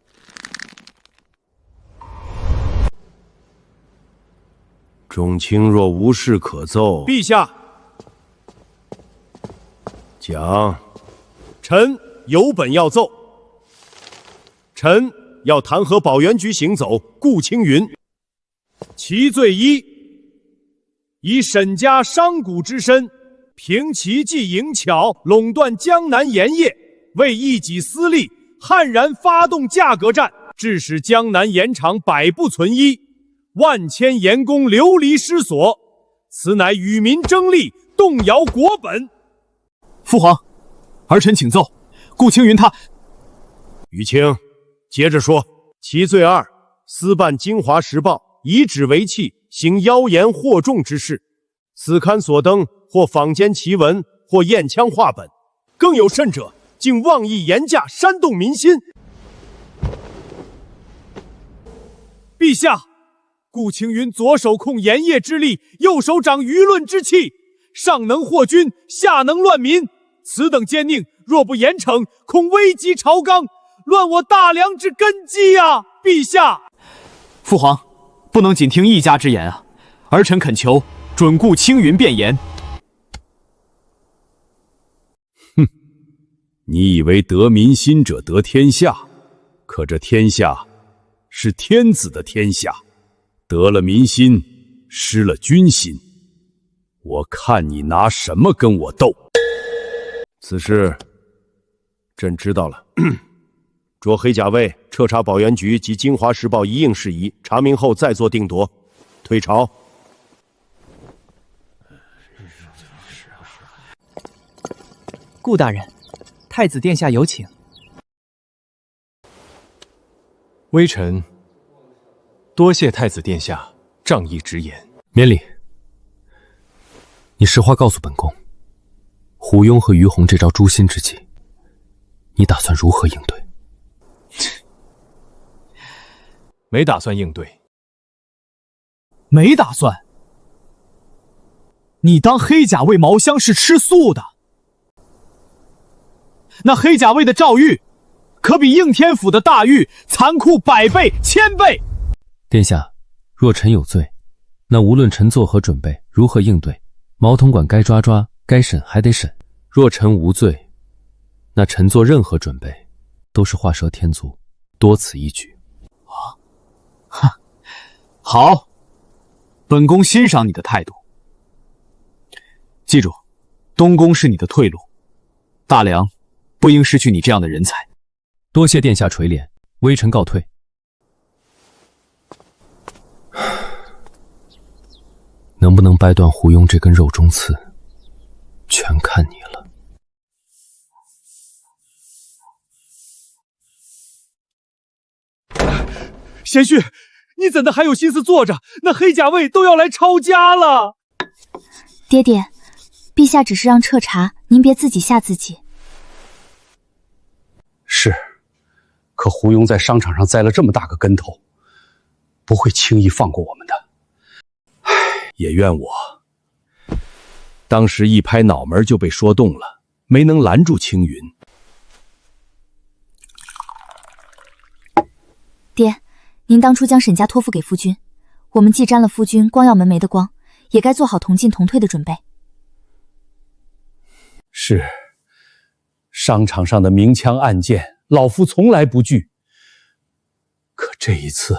众卿若无事可奏，陛下，讲。臣有本要奏。臣要弹劾保元局行走顾青云，其罪一，以沈家商贾之身，凭奇技淫巧，垄断江南盐业，为一己私利，悍然发动价格战，致使江南盐场百不存一，万千盐工流离失所，此乃与民争利，动摇国本。父皇，儿臣请奏。顾青云他……雨清，接着说。其罪二，私办《京华时报》，以纸为器，行妖言惑众之事。此刊所登，或坊间奇闻，或验枪画本，更有甚者，竟妄议言价，煽动民心。陛下，顾青云左手控盐业之力，右手掌舆论之气，上能惑君，下能乱民。此等奸佞，若不严惩，恐危及朝纲，乱我大梁之根基啊！陛下，父皇不能仅听一家之言啊！儿臣恳求准顾青云辩言。哼，你以为得民心者得天下，可这天下是天子的天下，得了民心，失了君心，我看你拿什么跟我斗？此事朕知道了。着黑甲卫彻查保元局及《京华时报》一应事宜，查明后再做定夺。退朝。顾大人，太子殿下有请。微臣多谢太子殿下仗义直言。免礼。你实话告诉本宫，胡庸和于洪这招诛心之计，你打算如何应对？没打算应对。没打算？你当黑甲卫毛香是吃素的？那黑甲卫的诏狱，可比应天府的大狱残酷100倍、1000倍。殿下，若臣有罪，那无论臣作何准备，如何应对，毛统管该抓抓，该审还得审；若臣无罪，那臣做任何准备，都是画蛇添足，多此一举。好，本宫欣赏你的态度。记住，东宫是你的退路，大梁不应失去你这样的人才。多谢殿下垂怜，微臣告退。能不能掰断胡庸这根肉中刺，全看你了。贤婿，你怎的还有心思坐着？那黑甲卫都要来抄家了。爹爹，陛下只是让彻查，您别自己吓自己。是，可胡庸在商场上栽了这么大个跟头，不会轻易放过我们的。唉，也怨我，当时一拍脑门就被说动了，没能拦住青云。爹，您当初将沈家托付给夫君，我们既沾了夫君光耀门楣的光，也该做好同进同退的准备。是，商场上的明枪暗箭，老夫从来不惧。可这一次，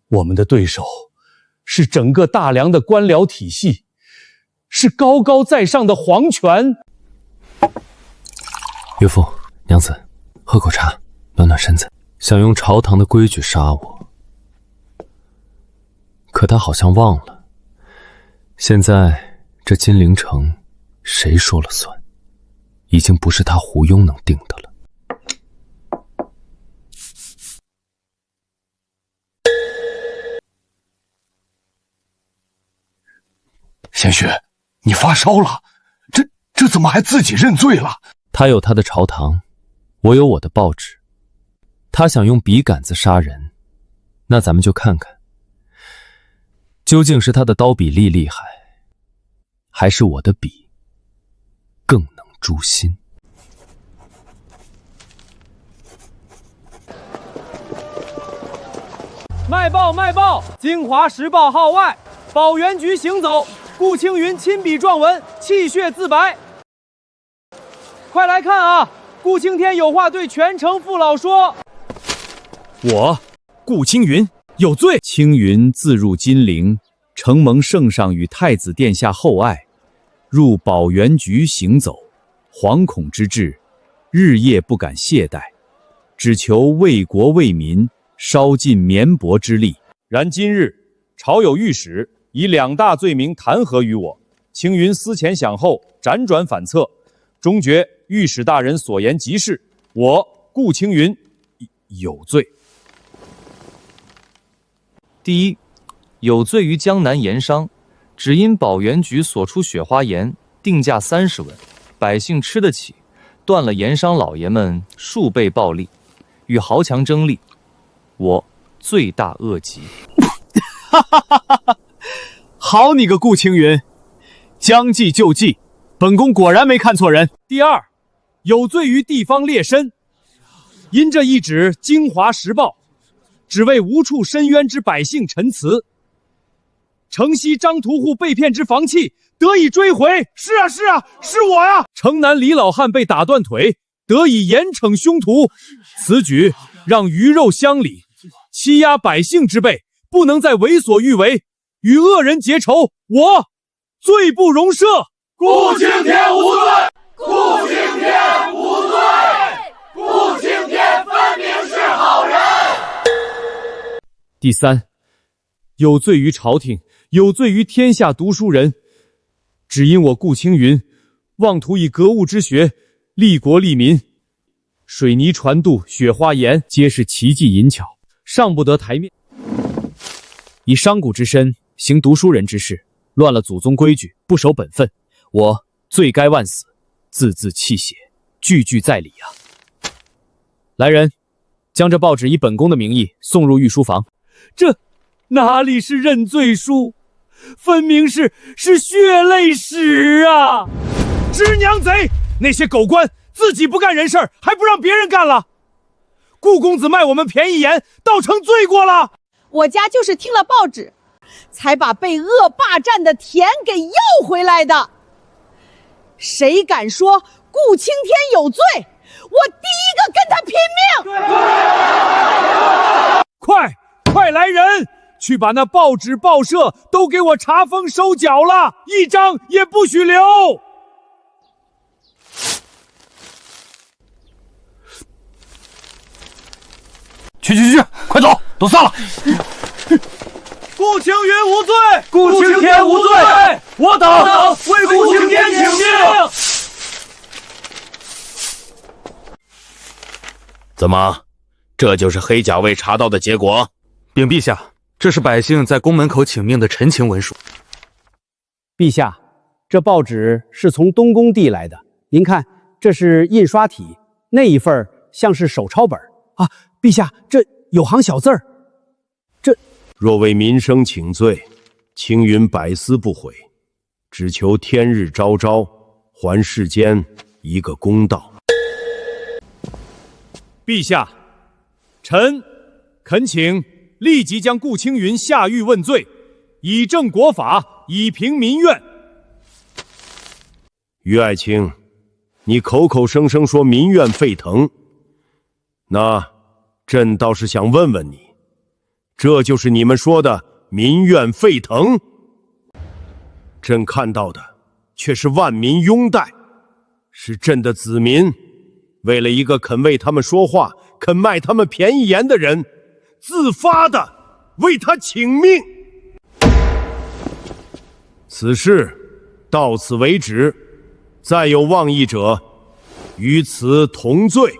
我们的对手是整个大梁的官僚体系，是高高在上的皇权。岳父，娘子，喝口茶，暖暖身子。想用朝堂的规矩杀我，可他好像忘了，现在这金陵城谁说了算，已经不是他胡庸能定的了。贤婿，你发烧了？这怎么还自己认罪了？他有他的朝堂，我有我的报纸。他想用笔杆子杀人，那咱们就看看，究竟是他的刀笔厉害，还是我的笔更能诛心。卖报卖报！京华时报号外，保元局行走，顾青云亲笔撰文，泣血自白。快来看啊！顾青天有话对全城父老说。我顾青云有罪。青云自入金陵，承蒙圣上与太子殿下厚爱，入保元局行走，惶恐之至，日夜不敢懈怠，只求为国为民，烧尽绵薄之力。然今日朝有御史以2大罪名弹劾于我，青云思前想后，辗转反侧，终觉御史大人所言极是，我顾青云有罪。第一，有罪于江南盐商，只因保元局所出雪花盐定价30文，百姓吃得起，断了盐商老爷们数倍暴利，与豪强争利，我罪大恶极。好你个顾青云，将计就计，本宫果然没看错人。第二，有罪于地方劣绅，因这一纸《京华时报》，只为无处申冤之百姓陈词，城西张屠户被骗之房契得以追回。是啊，是我呀！城南李老汉被打断腿，得以严惩凶徒。此举让鱼肉乡里，欺压百姓之辈，不能再为所欲为，与恶人结仇，我罪不容赦。顾青天无罪，顾青天无罪，顾青天分明是好人。第三，有罪于朝廷，有罪于天下读书人，只因我顾青云妄图以格物之学利国利民，水泥船渡、雪花岩皆是奇技淫巧，上不得台面。以商贾之身行读书人之事，乱了祖宗规矩，不守本分，我罪该万死，字字泣血，句句在理啊！来人，将这报纸以本宫的名义送入御书房。这哪里是认罪书，分明是血泪史啊！知娘贼，那些狗官自己不干人事儿，还不让别人干了。顾公子卖我们便宜盐，倒成罪过了。我家就是听了报纸，才把被恶霸占的田给要回来的。谁敢说顾青天有罪，我第一个跟他拼命！快来人，去把那报纸报社都给我查封收缴了，一张也不许留。去，快走，都散了。顾青云无罪，顾青天无罪，我等为顾青天请命。怎么，这就是黑甲卫查到的结果？禀陛下，这是百姓在宫门口请命的陈情文书。陛下，这报纸是从东宫递来的，您看，这是印刷体，那一份像是手抄本啊。陛下，这有行小字儿。这若为民生请罪，青云百思不悔，只求天日昭昭，还世间一个公道。陛下，臣恳请立即将顾青云下狱问罪，以正国法，以平民怨。于爱卿，你口口声声说民怨沸腾，那朕倒是想问问你，这就是你们说的民怨沸腾？朕看到的却是万民拥戴，是朕的子民为了一个肯为他们说话、肯卖他们便宜盐的人，自发的为他请命。此事到此为止，再有妄议者，与此同罪。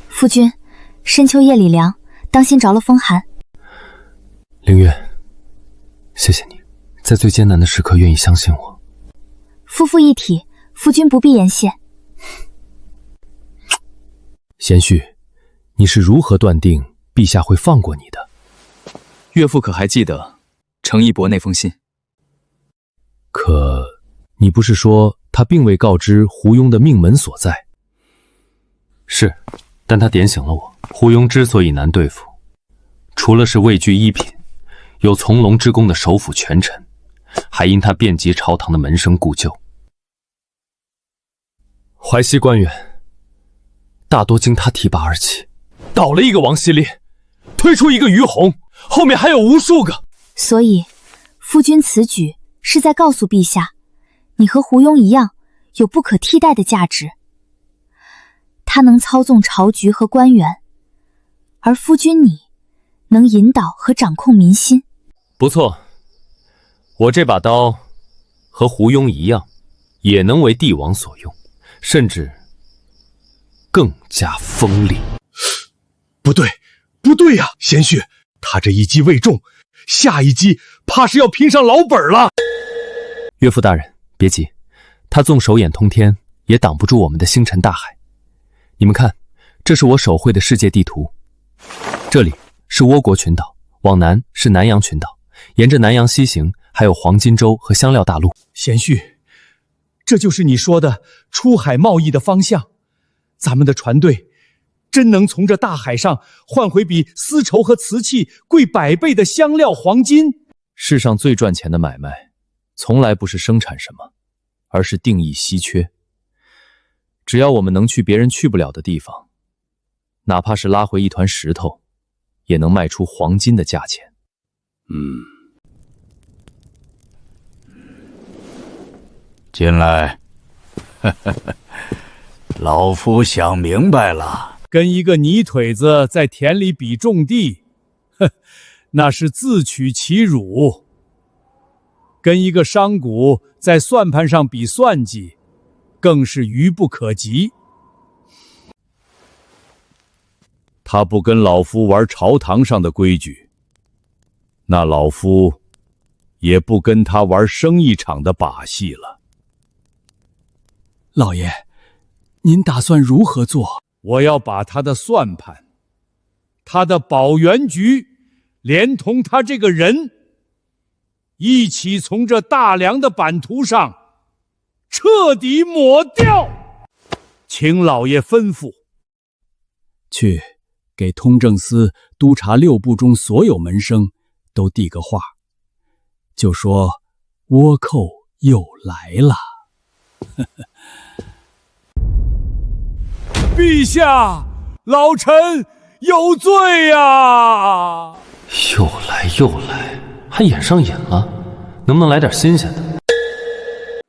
夫君，深秋夜里凉，当心着了风寒。凌月，谢谢你，在最艰难的时刻愿意相信我。夫妇一体，夫君不必言谢。贤婿，你是如何断定陛下会放过你的？岳父可还记得程一博那封信？可你不是说他并未告知胡庸的命门所在？是，但他点醒了我。胡庸之所以难对付，除了是位居一品，有从龙之宫的首辅权臣，还因他遍及朝堂的门生故旧。淮西官员大多经他提拔而起，倒了一个王希烈，推出一个于洪，后面还有无数个。所以，夫君此举是在告诉陛下，你和胡庸一样，有不可替代的价值。他能操纵朝局和官员，而夫君你能引导和掌控民心。不错，我这把刀和胡庸一样，也能为帝王所用，甚至更加锋利。不对，不对呀，贤婿，他这一击未中，下一击怕是要拼上老本了。岳父大人，别急，他纵手眼通天，也挡不住我们的星辰大海。你们看，这是我手绘的世界地图，这里是倭国群岛，往南是南洋群岛，沿着南洋西行，还有黄金洲和香料大陆。贤婿，这就是你说的出海贸易的方向。咱们的船队真能从这大海上换回比丝绸和瓷器贵100倍的香料黄金。世上最赚钱的买卖，从来不是生产什么，而是定义稀缺。只要我们能去别人去不了的地方，哪怕是拉回一团石头，也能卖出黄金的价钱。进来。老夫想明白了，跟一个泥腿子在田里比种地，那是自取其辱；跟一个商贾在算盘上比算计，更是愚不可及。他不跟老夫玩朝堂上的规矩，那老夫也不跟他玩生意场的把戏了。老爷，您打算如何做？我要把他的算盘，他的保元局，连同他这个人，一起从这大梁的版图上彻底抹掉。请老爷吩咐。去给通政司督察6部中所有门生都递个话，就说倭寇又来了。陛下，老臣有罪呀！又来，还演上瘾了，能不能来点新鲜的？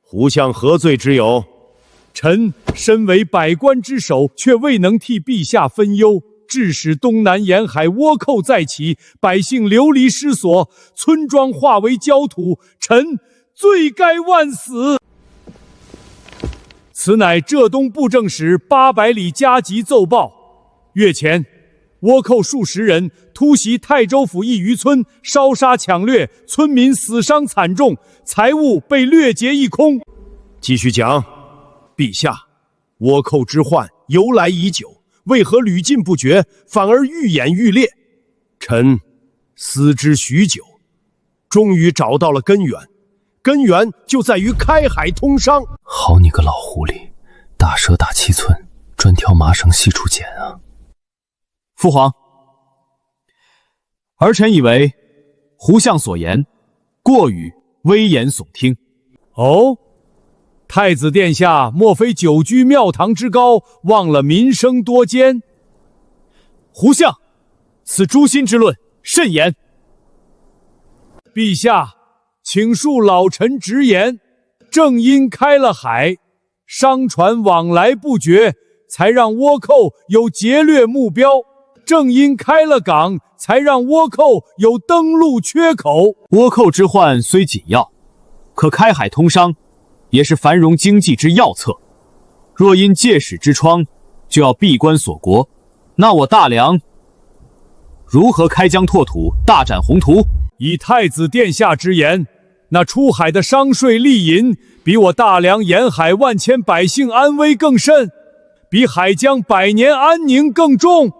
胡相何罪之有？臣身为百官之首，却未能替陛下分忧，致使东南沿海倭寇再起，百姓流离失所，村庄化为焦土，臣罪该万死。此乃浙东布政使800里加急奏报。月前，倭寇数十人突袭泰州府一渔村，烧杀抢掠，村民死伤惨重，财物被掠劫一空。继续讲，陛下，倭寇之患由来已久，为何屡禁不绝，反而愈演愈烈？臣思之许久，终于找到了根源。根源就在于开海通商。好你个老狐狸，大蛇打七寸，专挑麻绳细处剪啊！父皇，儿臣以为，胡相所言过于危言耸听。哦，太子殿下莫非久居庙堂之高，忘了民生多艰？胡相，此诛心之论慎言。陛下，请恕老臣直言，正因开了海，商船往来不绝，才让倭寇有劫掠目标；正因开了港，才让倭寇有登陆缺口。倭寇之患虽紧要，可开海通商也是繁荣经济之要策。若因借史之窗，就要闭关锁国，那我大梁如何开疆拓土、大展宏图？以太子殿下之言，那出海的商税利银，比我大梁沿海万千百姓安危更甚，比海疆百年安宁更重。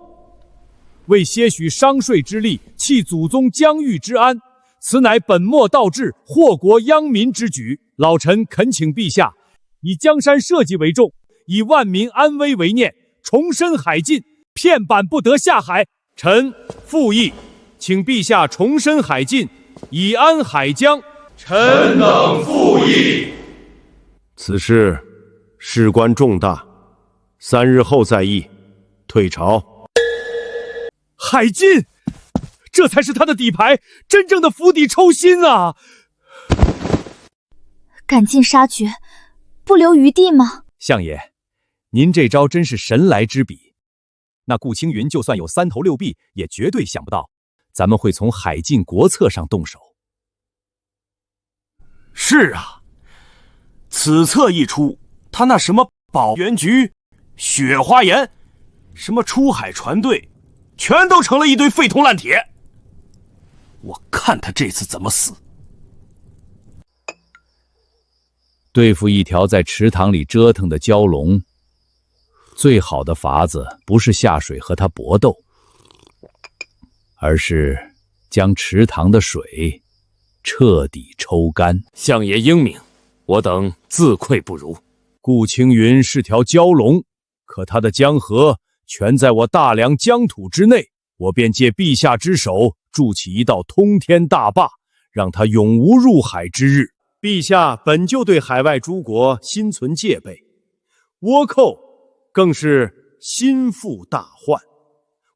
为些许商税之利，弃祖宗疆域之安，此乃本末倒置、祸国殃民之举。老臣恳请陛下，以江山社稷为重，以万民安危为念，重申海禁，片板不得下海。臣复议，请陛下重申海禁，以安海疆。臣等复议。此事事关重大，3日后再议。退朝。海禁，这才是他的底牌，真正的釜底抽薪啊！赶尽杀绝，不留余地吗？相爷，您这招真是神来之笔。那顾青云就算有3头6臂，也绝对想不到咱们会从海禁国策上动手。是啊，此策一出，他那什么保元局、雪花岩、什么出海船队，全都成了一堆废铜烂铁。我看他这次怎么死。对付一条在池塘里折腾的蛟龙，最好的法子不是下水和它搏斗，而是将池塘的水彻底抽干。相爷英明，我等自愧不如。顾青云是条蛟龙，可他的江河全在我大梁疆土之内，我便借陛下之手筑起一道通天大坝，让他永无入海之日。陛下本就对海外诸国心存戒备，倭寇更是心腹大患。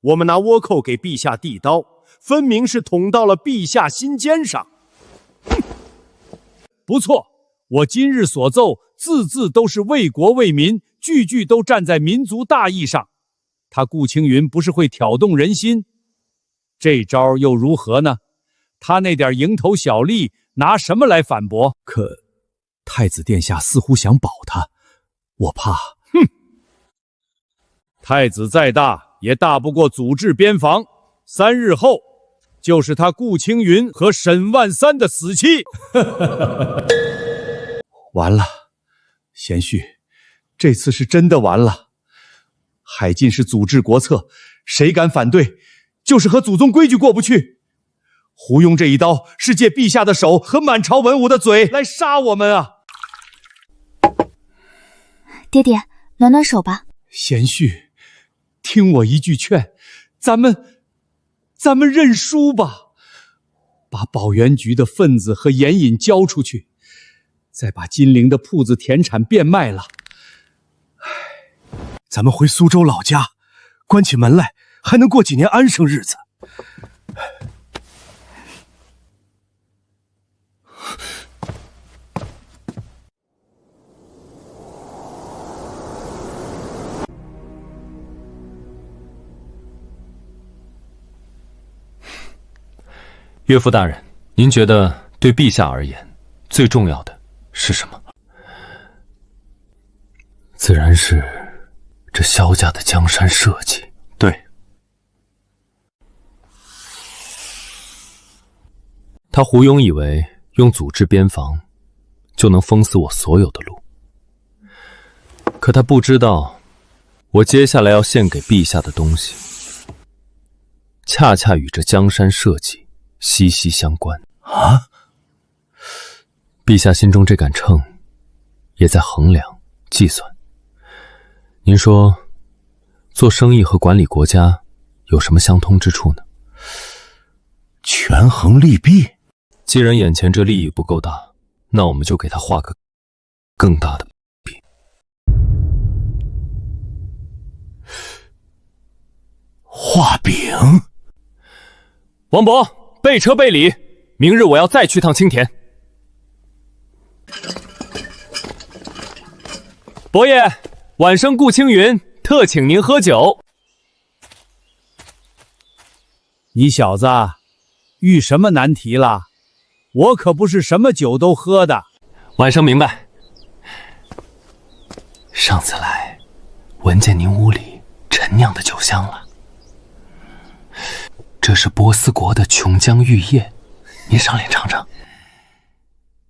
我们拿倭寇给陛下递刀，分明是捅到了陛下心尖上。不错，我今日所奏，字字都是为国为民，句句都站在民族大义上。他顾青云不是会挑动人心，这招又如何呢？他那点蝇头小利，拿什么来反驳？可太子殿下似乎想保他，我怕。太子再大，也大不过祖制边防。3日后，就是他顾青云和沈万三的死期。完了，贤婿，这次是真的完了。海禁是祖制国策，谁敢反对，就是和祖宗规矩过不去。胡庸这一刀是借陛下的手和满朝文武的嘴来杀我们啊！爹爹，暖暖手吧。贤婿，听我一句劝，咱们认输吧，把保元局的份子和盐引交出去，再把金陵的铺子田产变卖了。咱们回苏州老家，关起门来还能过几年安生日子。岳父大人，您觉得对陛下而言，最重要的是什么？自然是这萧家的江山社稷。对。他胡庸以为用祖制边防就能封死我所有的路，可他不知道，我接下来要献给陛下的东西，恰恰与这江山社稷息息相关啊！陛下心中这杆秤，也在衡量计算。您说，做生意和管理国家有什么相通之处呢？权衡利弊。既然眼前这利益不够大，那我们就给他画个更大的饼。画饼。王伯，备车备礼，明日我要再去趟青田。伯爷，晚生顾青云特请您喝酒。你小子遇什么难题了？我可不是什么酒都喝的。晚生明白。上次来，闻见您屋里陈酿的酒香了。这是波斯国的琼浆玉液，您上脸尝尝。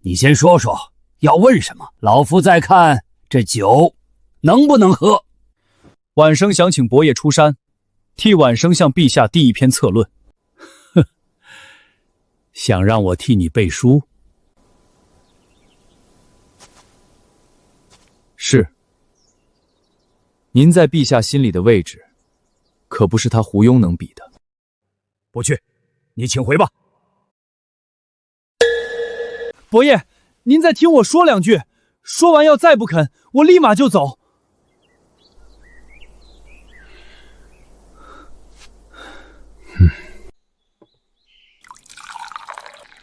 你先说说，要问什么？老夫再看这酒能不能喝。晚生想请伯爷出山，替晚生向陛下递一篇策论。哼，想让我替你背书？是。您在陛下心里的位置，可不是他胡庸能比的。不去，你请回吧。伯爷，您再听我说两句，说完要再不肯，我立马就走。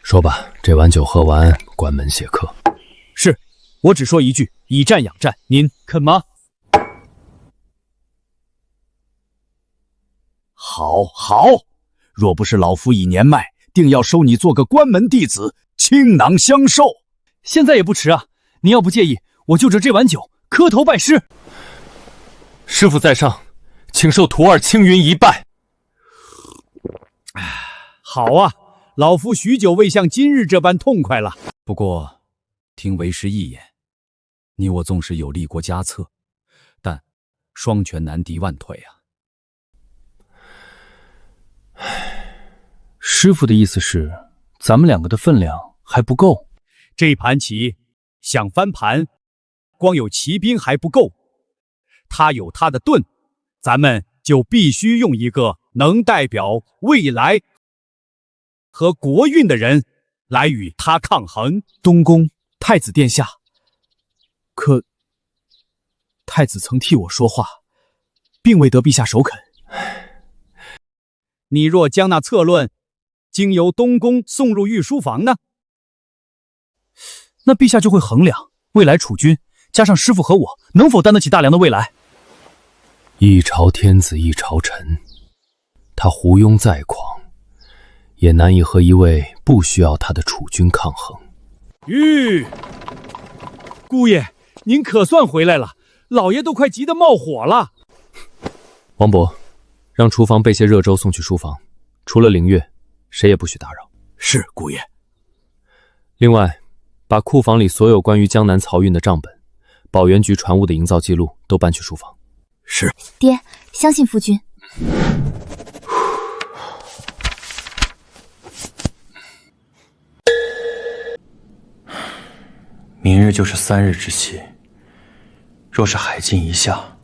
说吧，这碗酒喝完，关门谢客。是，我只说一句，以战养战，您肯吗？好，好，若不是老夫已年迈，定要收你做个关门弟子，倾囊相授。现在也不迟啊，您要不介意，我就着这碗酒磕头拜师。师傅在上，请受徒儿青云一拜。好啊，老夫许久未像今日这般痛快了。不过，听为师一言，你我纵使有立国家策，但双拳难敌万腿啊。师傅的意思是，咱们两个的分量还不够。这盘棋想翻盘，光有骑兵还不够，他有他的盾，咱们就必须用一个能代表未来和国运的人来与他抗衡。东宫太子殿下，可太子曾替我说话，并未得陛下首肯。你若将那策论经由东宫送入御书房呢？那陛下就会衡量未来储君，加上师父和我，能否担得起大梁的未来？一朝天子一朝臣，他胡庸再狂，也难以和一位不需要他的储君抗衡。姑爷，您可算回来了，老爷都快急得冒火了。王伯，让厨房备些热粥送去书房，除了凌月，谁也不许打扰。是，姑爷。另外，把库房里所有关于江南漕运的账本、保元局船坞的营造记录都搬去书房。是。爹，相信夫君。明日就是3日之期，若是海禁一下，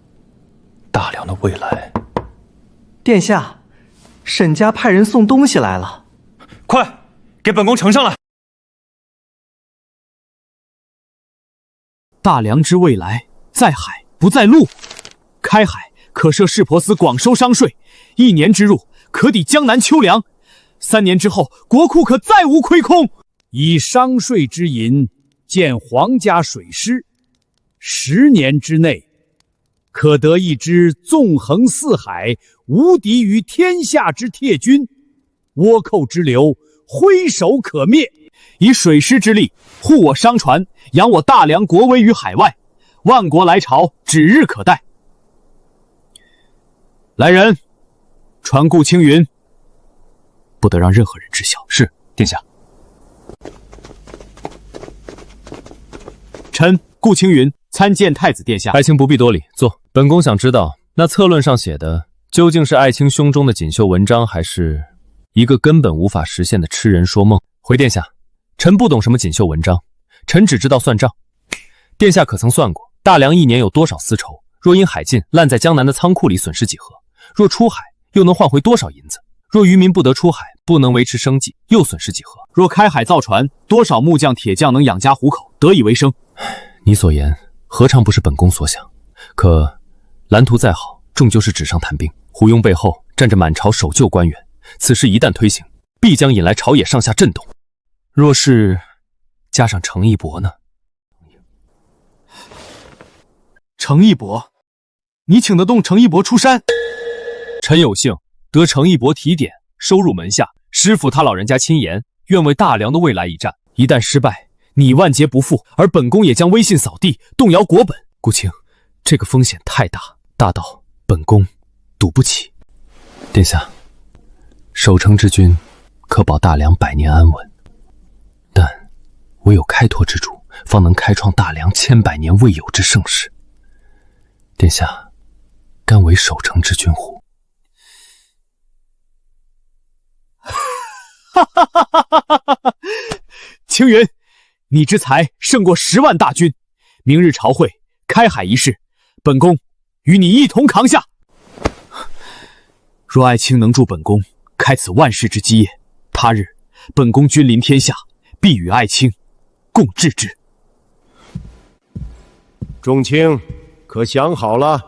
大梁的未来……殿下，沈家派人送东西来了，快给本宫呈上来。大梁之未来，在海不在陆。开海可设市舶司广收商税，1年之入可抵江南秋粮。3年之后，国库可再无亏空。以商税之银建皇家水师，10年之内，可得一支纵横四海、无敌于天下之铁军，倭寇之流挥手可灭。以水师之力护我商船，扬我大梁国威于海外，万国来朝指日可待。来人，传顾青云，不得让任何人知晓。是，殿下。臣顾青云参见太子殿下。爱卿不必多礼，坐。本宫想知道，那策论上写的究竟是爱卿胸中的锦绣文章，还是一个根本无法实现的痴人说梦？回殿下，臣不懂什么锦绣文章，臣只知道算账。殿下可曾算过，大梁1年有多少丝绸？若因海禁烂在江南的仓库里，损失几何？若出海，又能换回多少银子？若渔民不得出海，不能维持生计，又损失几何？若开海造船，多少木匠、铁匠能养家糊口，得以为生？你所言何尝不是本宫所想？可蓝图再好，终究是纸上谈兵。胡庸背后站着满朝守旧官员，此事一旦推行，必将引来朝野上下震动。若是加上程义伯呢？程义伯，你请得动程义伯出山？臣有幸得程义伯提点，收入门下。师父他老人家亲言，愿为大梁的未来一战。一旦失败，你万劫不复，而本宫也将威信扫地，动摇国本。顾青，这个风险太大，大到本宫赌不起。殿下，守城之君可保大梁百年安稳，但唯有开拓之主，方能开创大梁千百年未有之盛世。殿下，甘为守城之君乎？青云，你之才胜过10万大军。明日朝会开海一事，本宫与你一同扛下。若爱卿能助本宫开此万世之基业，他日本宫君临天下，必与爱卿共治之。众卿，可想好了？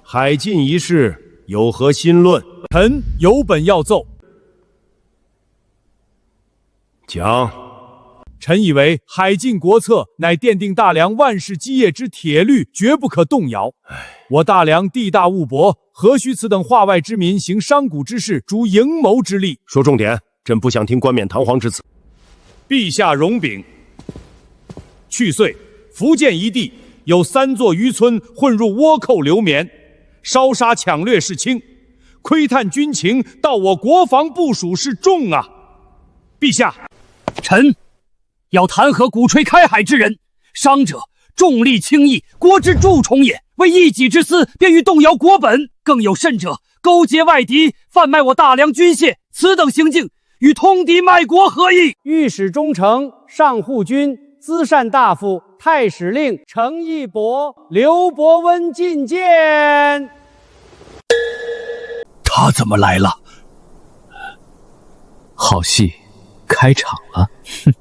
海禁一事有何新论？臣有本要奏。讲。臣以为海禁国策乃奠定大梁万世基业之铁律，绝不可动摇。我大梁地大物博，何须此等化外之民行商贾之事，逐营谋之利？说重点，朕不想听冠冕堂皇之词。陛下容禀，去岁福建一地有3座渔村混入倭寇流绵，烧杀抢掠是轻，窥探军情到我国防部署是重啊！陛下，臣要弹劾鼓吹开海之人，伤者重利轻义，国之蛀虫也。为一己之私，便欲动摇国本；更有甚者，勾结外敌，贩卖我大梁军械，此等行径与通敌卖国何异？御史中丞、上护军、资善大夫、太史令程义伯、刘伯温觐见。他怎么来了？好戏开场了。哼。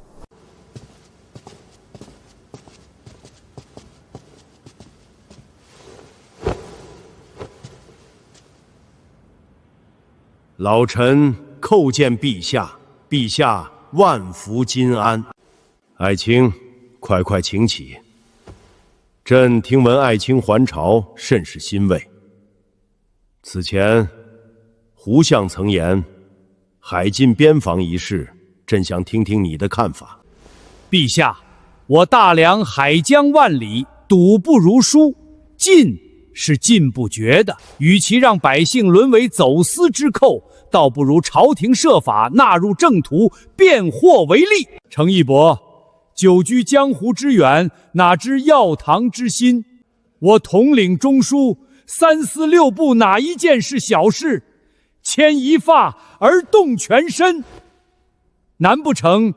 老臣叩见陛下，陛下万福金安。爱卿，快快请起。朕听闻爱卿还朝，甚是欣慰。此前，胡相曾言，海禁边防一事，朕想听听你的看法。陛下，我大梁海疆万里，赌不如输，禁是禁不绝的。与其让百姓沦为走私之寇，倒不如朝廷设法纳入正途，变祸为利。程义伯，久居江湖之远，哪知要堂之心？我统领中枢，3司6部，哪一件是小事？牵一发而动全身，难不成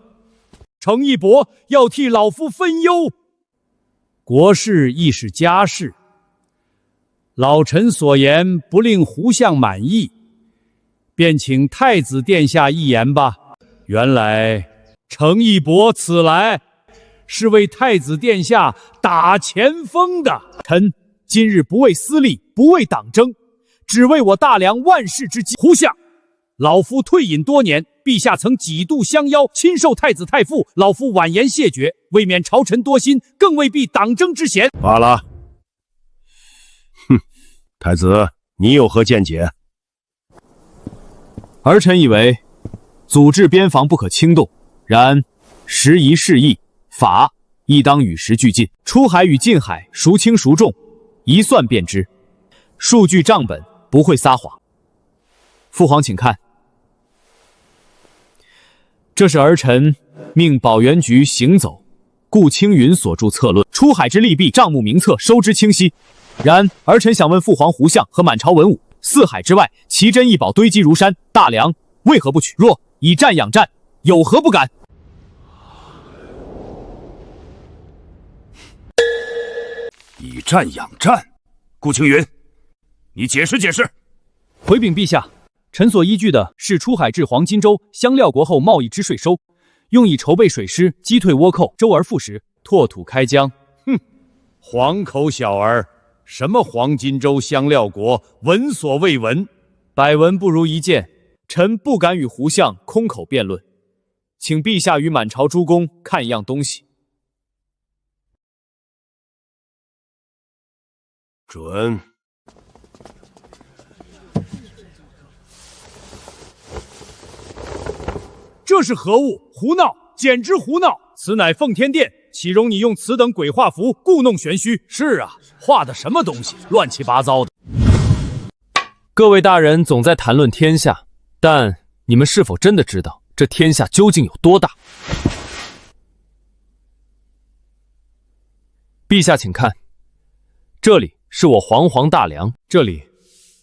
程义伯要替老夫分忧？国事亦是家事，老臣所言不令胡相满意，便请太子殿下一言吧。原来程义伯此来是为太子殿下打前锋的。臣今日不为私利，不为党争，只为我大梁万世之基。胡相，老夫退隐多年，陛下曾几度相邀亲授太子太傅，老夫婉言谢绝，未免朝臣多心，更未避党争之嫌。罢了。哼，太子，你有何见解？儿臣以为，组织边防不可轻动，然时移世易，法亦当与时俱进。出海与进海孰轻孰重，一算便知。数据账本不会撒谎。父皇请看，这是儿臣命保元局行走顾青云所著策论，出海之利弊，账目名册收之清晰。然儿臣想问父皇、胡相和满朝文武，4海之外，奇珍异宝堆积如山，大梁为何不取？若以战养战，有何不敢？以战养战，顾青云，你解释解释。回禀陛下，臣所依据的是出海至黄金州香料国后贸易之税收，用以筹备水师击退倭寇，周而复始，拓土开疆。哼，黄口小儿，什么黄金州香料国，闻所未闻。百闻不如一见，臣不敢与胡相空口辩论，请陛下与满朝诸公看一样东西。准。这是何物？胡闹！简直胡闹！此乃奉天殿，岂容你用此等鬼画符故弄玄虚？是啊，画的什么东西，乱七八糟的。各位大人总在谈论天下，但你们是否真的知道这天下究竟有多大？陛下，请看，这里是我煌煌大梁，这里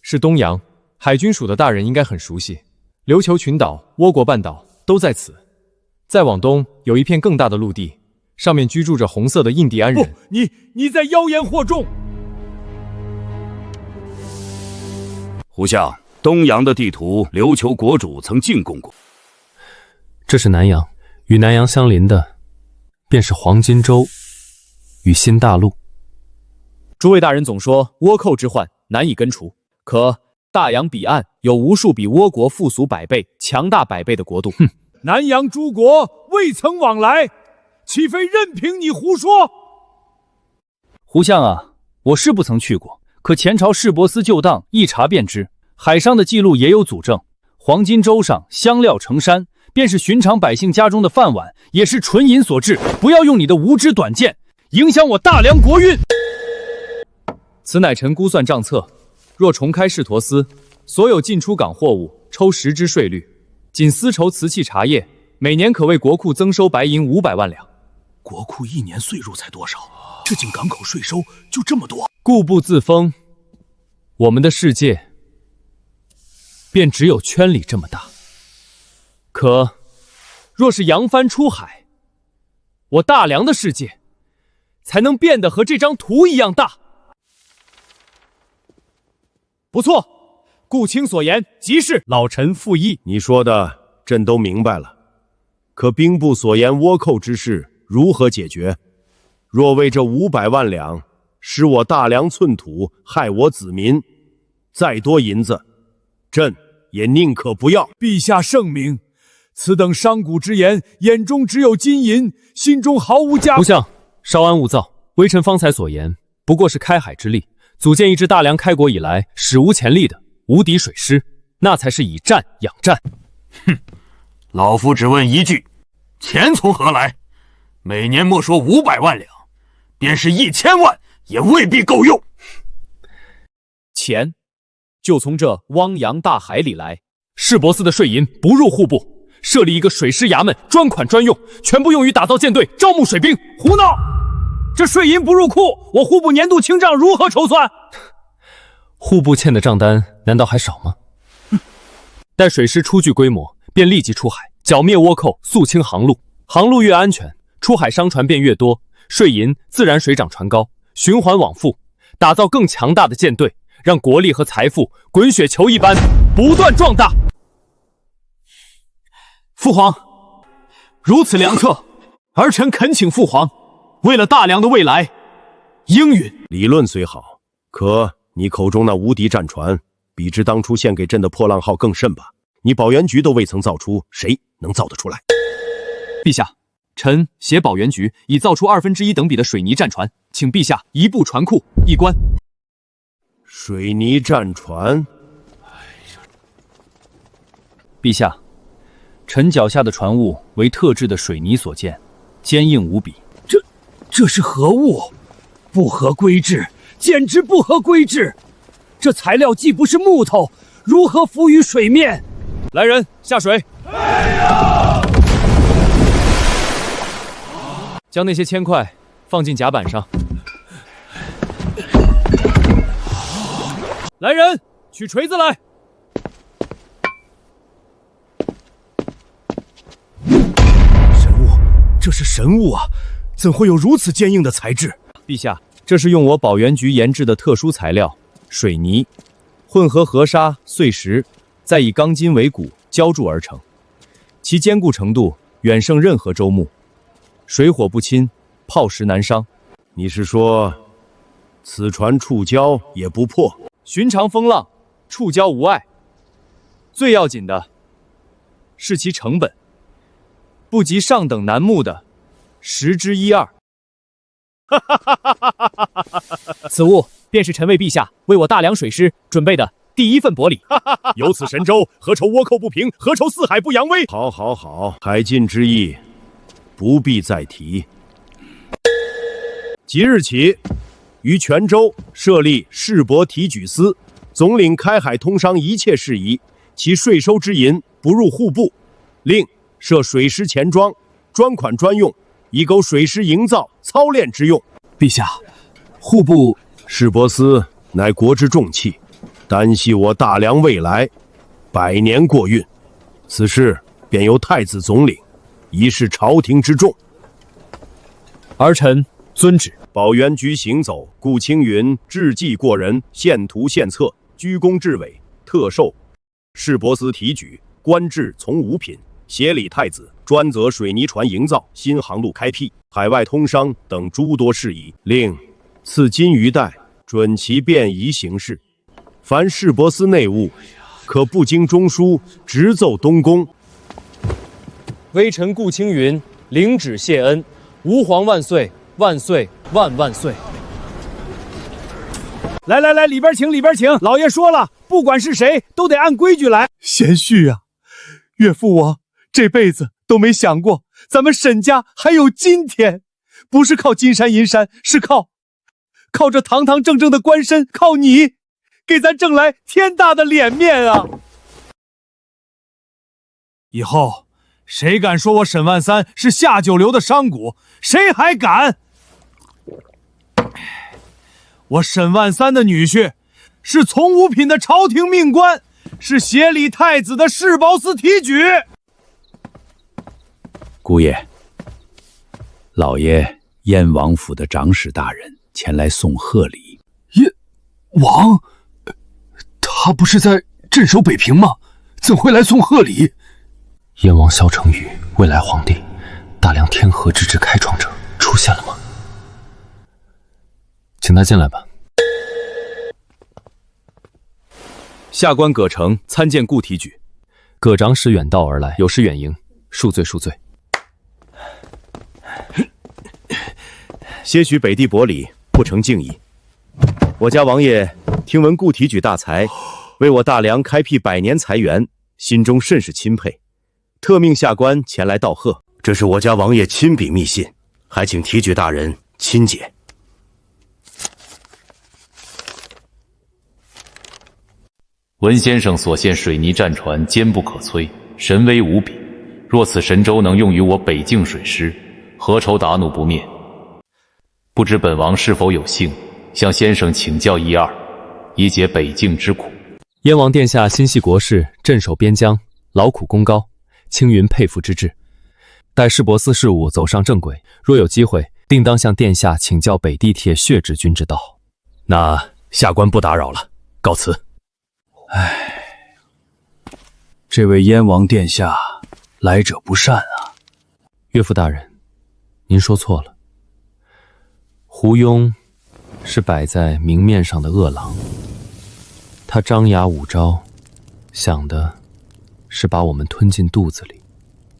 是东洋，海军署的大人应该很熟悉，琉球群岛、倭国半岛都在此。再往东有一片更大的陆地，上面居住着红色的印第安人。不，你在妖言惑众！胡相，东洋的地图，琉球国主曾进贡过。这是南洋，与南洋相邻的，便是黄金州与新大陆。诸位大人总说倭寇之患难以根除，可大洋彼岸有无数比倭国富足百倍、强大百倍的国度。哼，南洋诸国未曾往来，岂非任凭你胡说？胡相啊，我是不曾去过，可前朝市舶司旧档一查便知，海上的记录也有佐证。黄金州上香料成山，便是寻常百姓家中的饭碗，也是纯银所制。不要用你的无知短见影响我大梁国运。此乃臣估算账册，若重开市舶司，所有进出港货物抽10之税率，仅丝绸、瓷器、茶叶，每年可为国库增收白银500万两。国库一年税入才多少？这仅港口税收就这么多？固步自封，我们的世界便只有圈里这么大。可若是扬帆出海，我大梁的世界才能变得和这张图一样大。不错，顾卿所言极是。老臣附议。你说的朕都明白了，可兵部所言倭寇之事如何解决？若为这500万两使我大梁寸土，害我子民，再多银子，朕也宁可不要。陛下圣明，此等商贾之言，眼中只有金银，心中毫无家。胡相，稍安勿躁，微臣方才所言不过是开海之力，组建一支大梁开国以来史无前例的无敌水师，那才是以战养战。哼，老夫只问一句，钱从何来？每年莫说500万两，便是1000万也未必够用。钱就从这汪洋大海里来。市舶司的税银不入户部，设立一个水师衙门，专款专用，全部用于打造舰队、招募水兵。胡闹！这税银不入库，我户部年度清账如何筹算？户部欠的账单难道还少吗？待水师初具规模，便立即出海，剿灭倭寇，肃清航路。航路越安全，出海商船便越多，税银自然水涨船高，循环往复，打造更强大的舰队，让国力和财富滚雪球一般不断壮大。父皇，如此良策，儿臣恳请父皇为了大梁的未来应允。理论虽好，可你口中那无敌战船，比之当初献给朕的破浪号更甚吧？你保元局都未曾造出，谁能造得出来？陛下，臣携保元局已造出1/2等比的水泥战船，请陛下移步船库一观。水泥战船？陛下，臣脚下的船坞为特制的水泥所建，坚硬无比。这是何物？不合规制，简直不合规制！这材料既不是木头，如何浮于水面？来人，下水！将那些铅块放进甲板上。来人，取锤子来！神物，这是神物啊！怎会有如此坚硬的材质？陛下，这是用我保元局研制的特殊材料——水泥，混合河沙、碎石，再以钢筋为骨浇筑而成，其坚固程度远胜任何周木，水火不侵，炮石难伤。你是说，此船触礁也不破？寻常风浪，触礁无碍。最要紧的是其成本，不及上等楠木的1/12。此物便是臣为陛下为我大梁水师准备的第一份薄礼。有此神州，何愁倭寇不平？何愁四海不扬威？好，好，好，海禁之意不必再提。即日起，于泉州设立市舶提举司，总领开海通商一切事宜，其税收之银不入户部。另设水师钱庄，专款专用，以供水师营造操练之用。陛下，户部市舶司乃国之重器，单系我大梁未来100年过运，此事便由太子总领，以示朝廷之重。儿臣遵旨。保元局行走，顾青云治计过人，献图献策，居功至伟，特授市舶司提举，官至从五品，协理太子，专责水泥船营造、新航路开辟、海外通商等诸多事宜。另赐金鱼带，准其便宜行事。凡市舶司内务，可不经中书直奏东宫。微臣顾青云领旨谢恩，吾皇万岁！万岁万万岁！来来来，里边请，里边请。老爷说了，不管是谁，都得按规矩来。贤婿啊，岳父我这辈子都没想过，咱们沈家还有今天，不是靠金山银山，是靠这堂堂正正的官身，靠你给咱挣来天大的脸面啊！以后谁敢说我沈万三是下九流的商贾，谁还敢？我沈万三的女婿是从五品的朝廷命官，是协理太子的市舶司提举。姑爷，老爷燕王府的长史大人前来送贺礼。燕王，他不是在镇守北平吗？怎会来送贺礼？燕王萧成宇，未来皇帝，大梁天河之治开创者出现了吗？请他进来吧。下官葛城参见顾提举。葛长史远道而来，有失远迎，恕罪恕罪。些许北地薄礼，不成敬意。我家王爷听闻顾提举大才，为我大梁开辟100年财源，心中甚是钦佩，特命下官前来道贺。这是我家王爷亲笔密信，还请提举大人亲解。文先生所献水泥战船坚不可摧，神威无比。若此神舟能用于我北境水师，何愁达怒不灭？不知本王是否有幸向先生请教一二，以解北境之苦。燕王殿下心系国事，镇守边疆，劳苦功高，青云佩服之至。待市舶司事务走上正轨，若有机会，定当向殿下请教北地铁血之君之道。那下官不打扰了，告辞。这位燕王殿下来者不善啊。岳父大人，您说错了。胡庸是摆在明面上的恶狼，他张牙舞爪，想的是把我们吞进肚子里，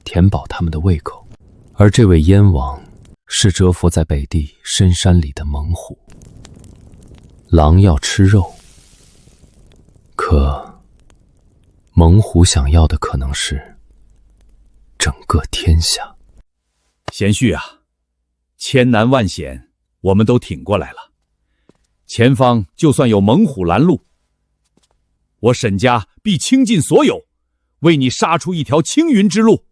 填饱他们的胃口。而这位燕王是蛰伏在北地深山里的猛虎。狼要吃肉，可猛虎想要的可能是整个天下。贤婿啊，千难万险我们都挺过来了，前方就算有猛虎拦路，我沈家必倾尽所有，为你杀出一条青云之路。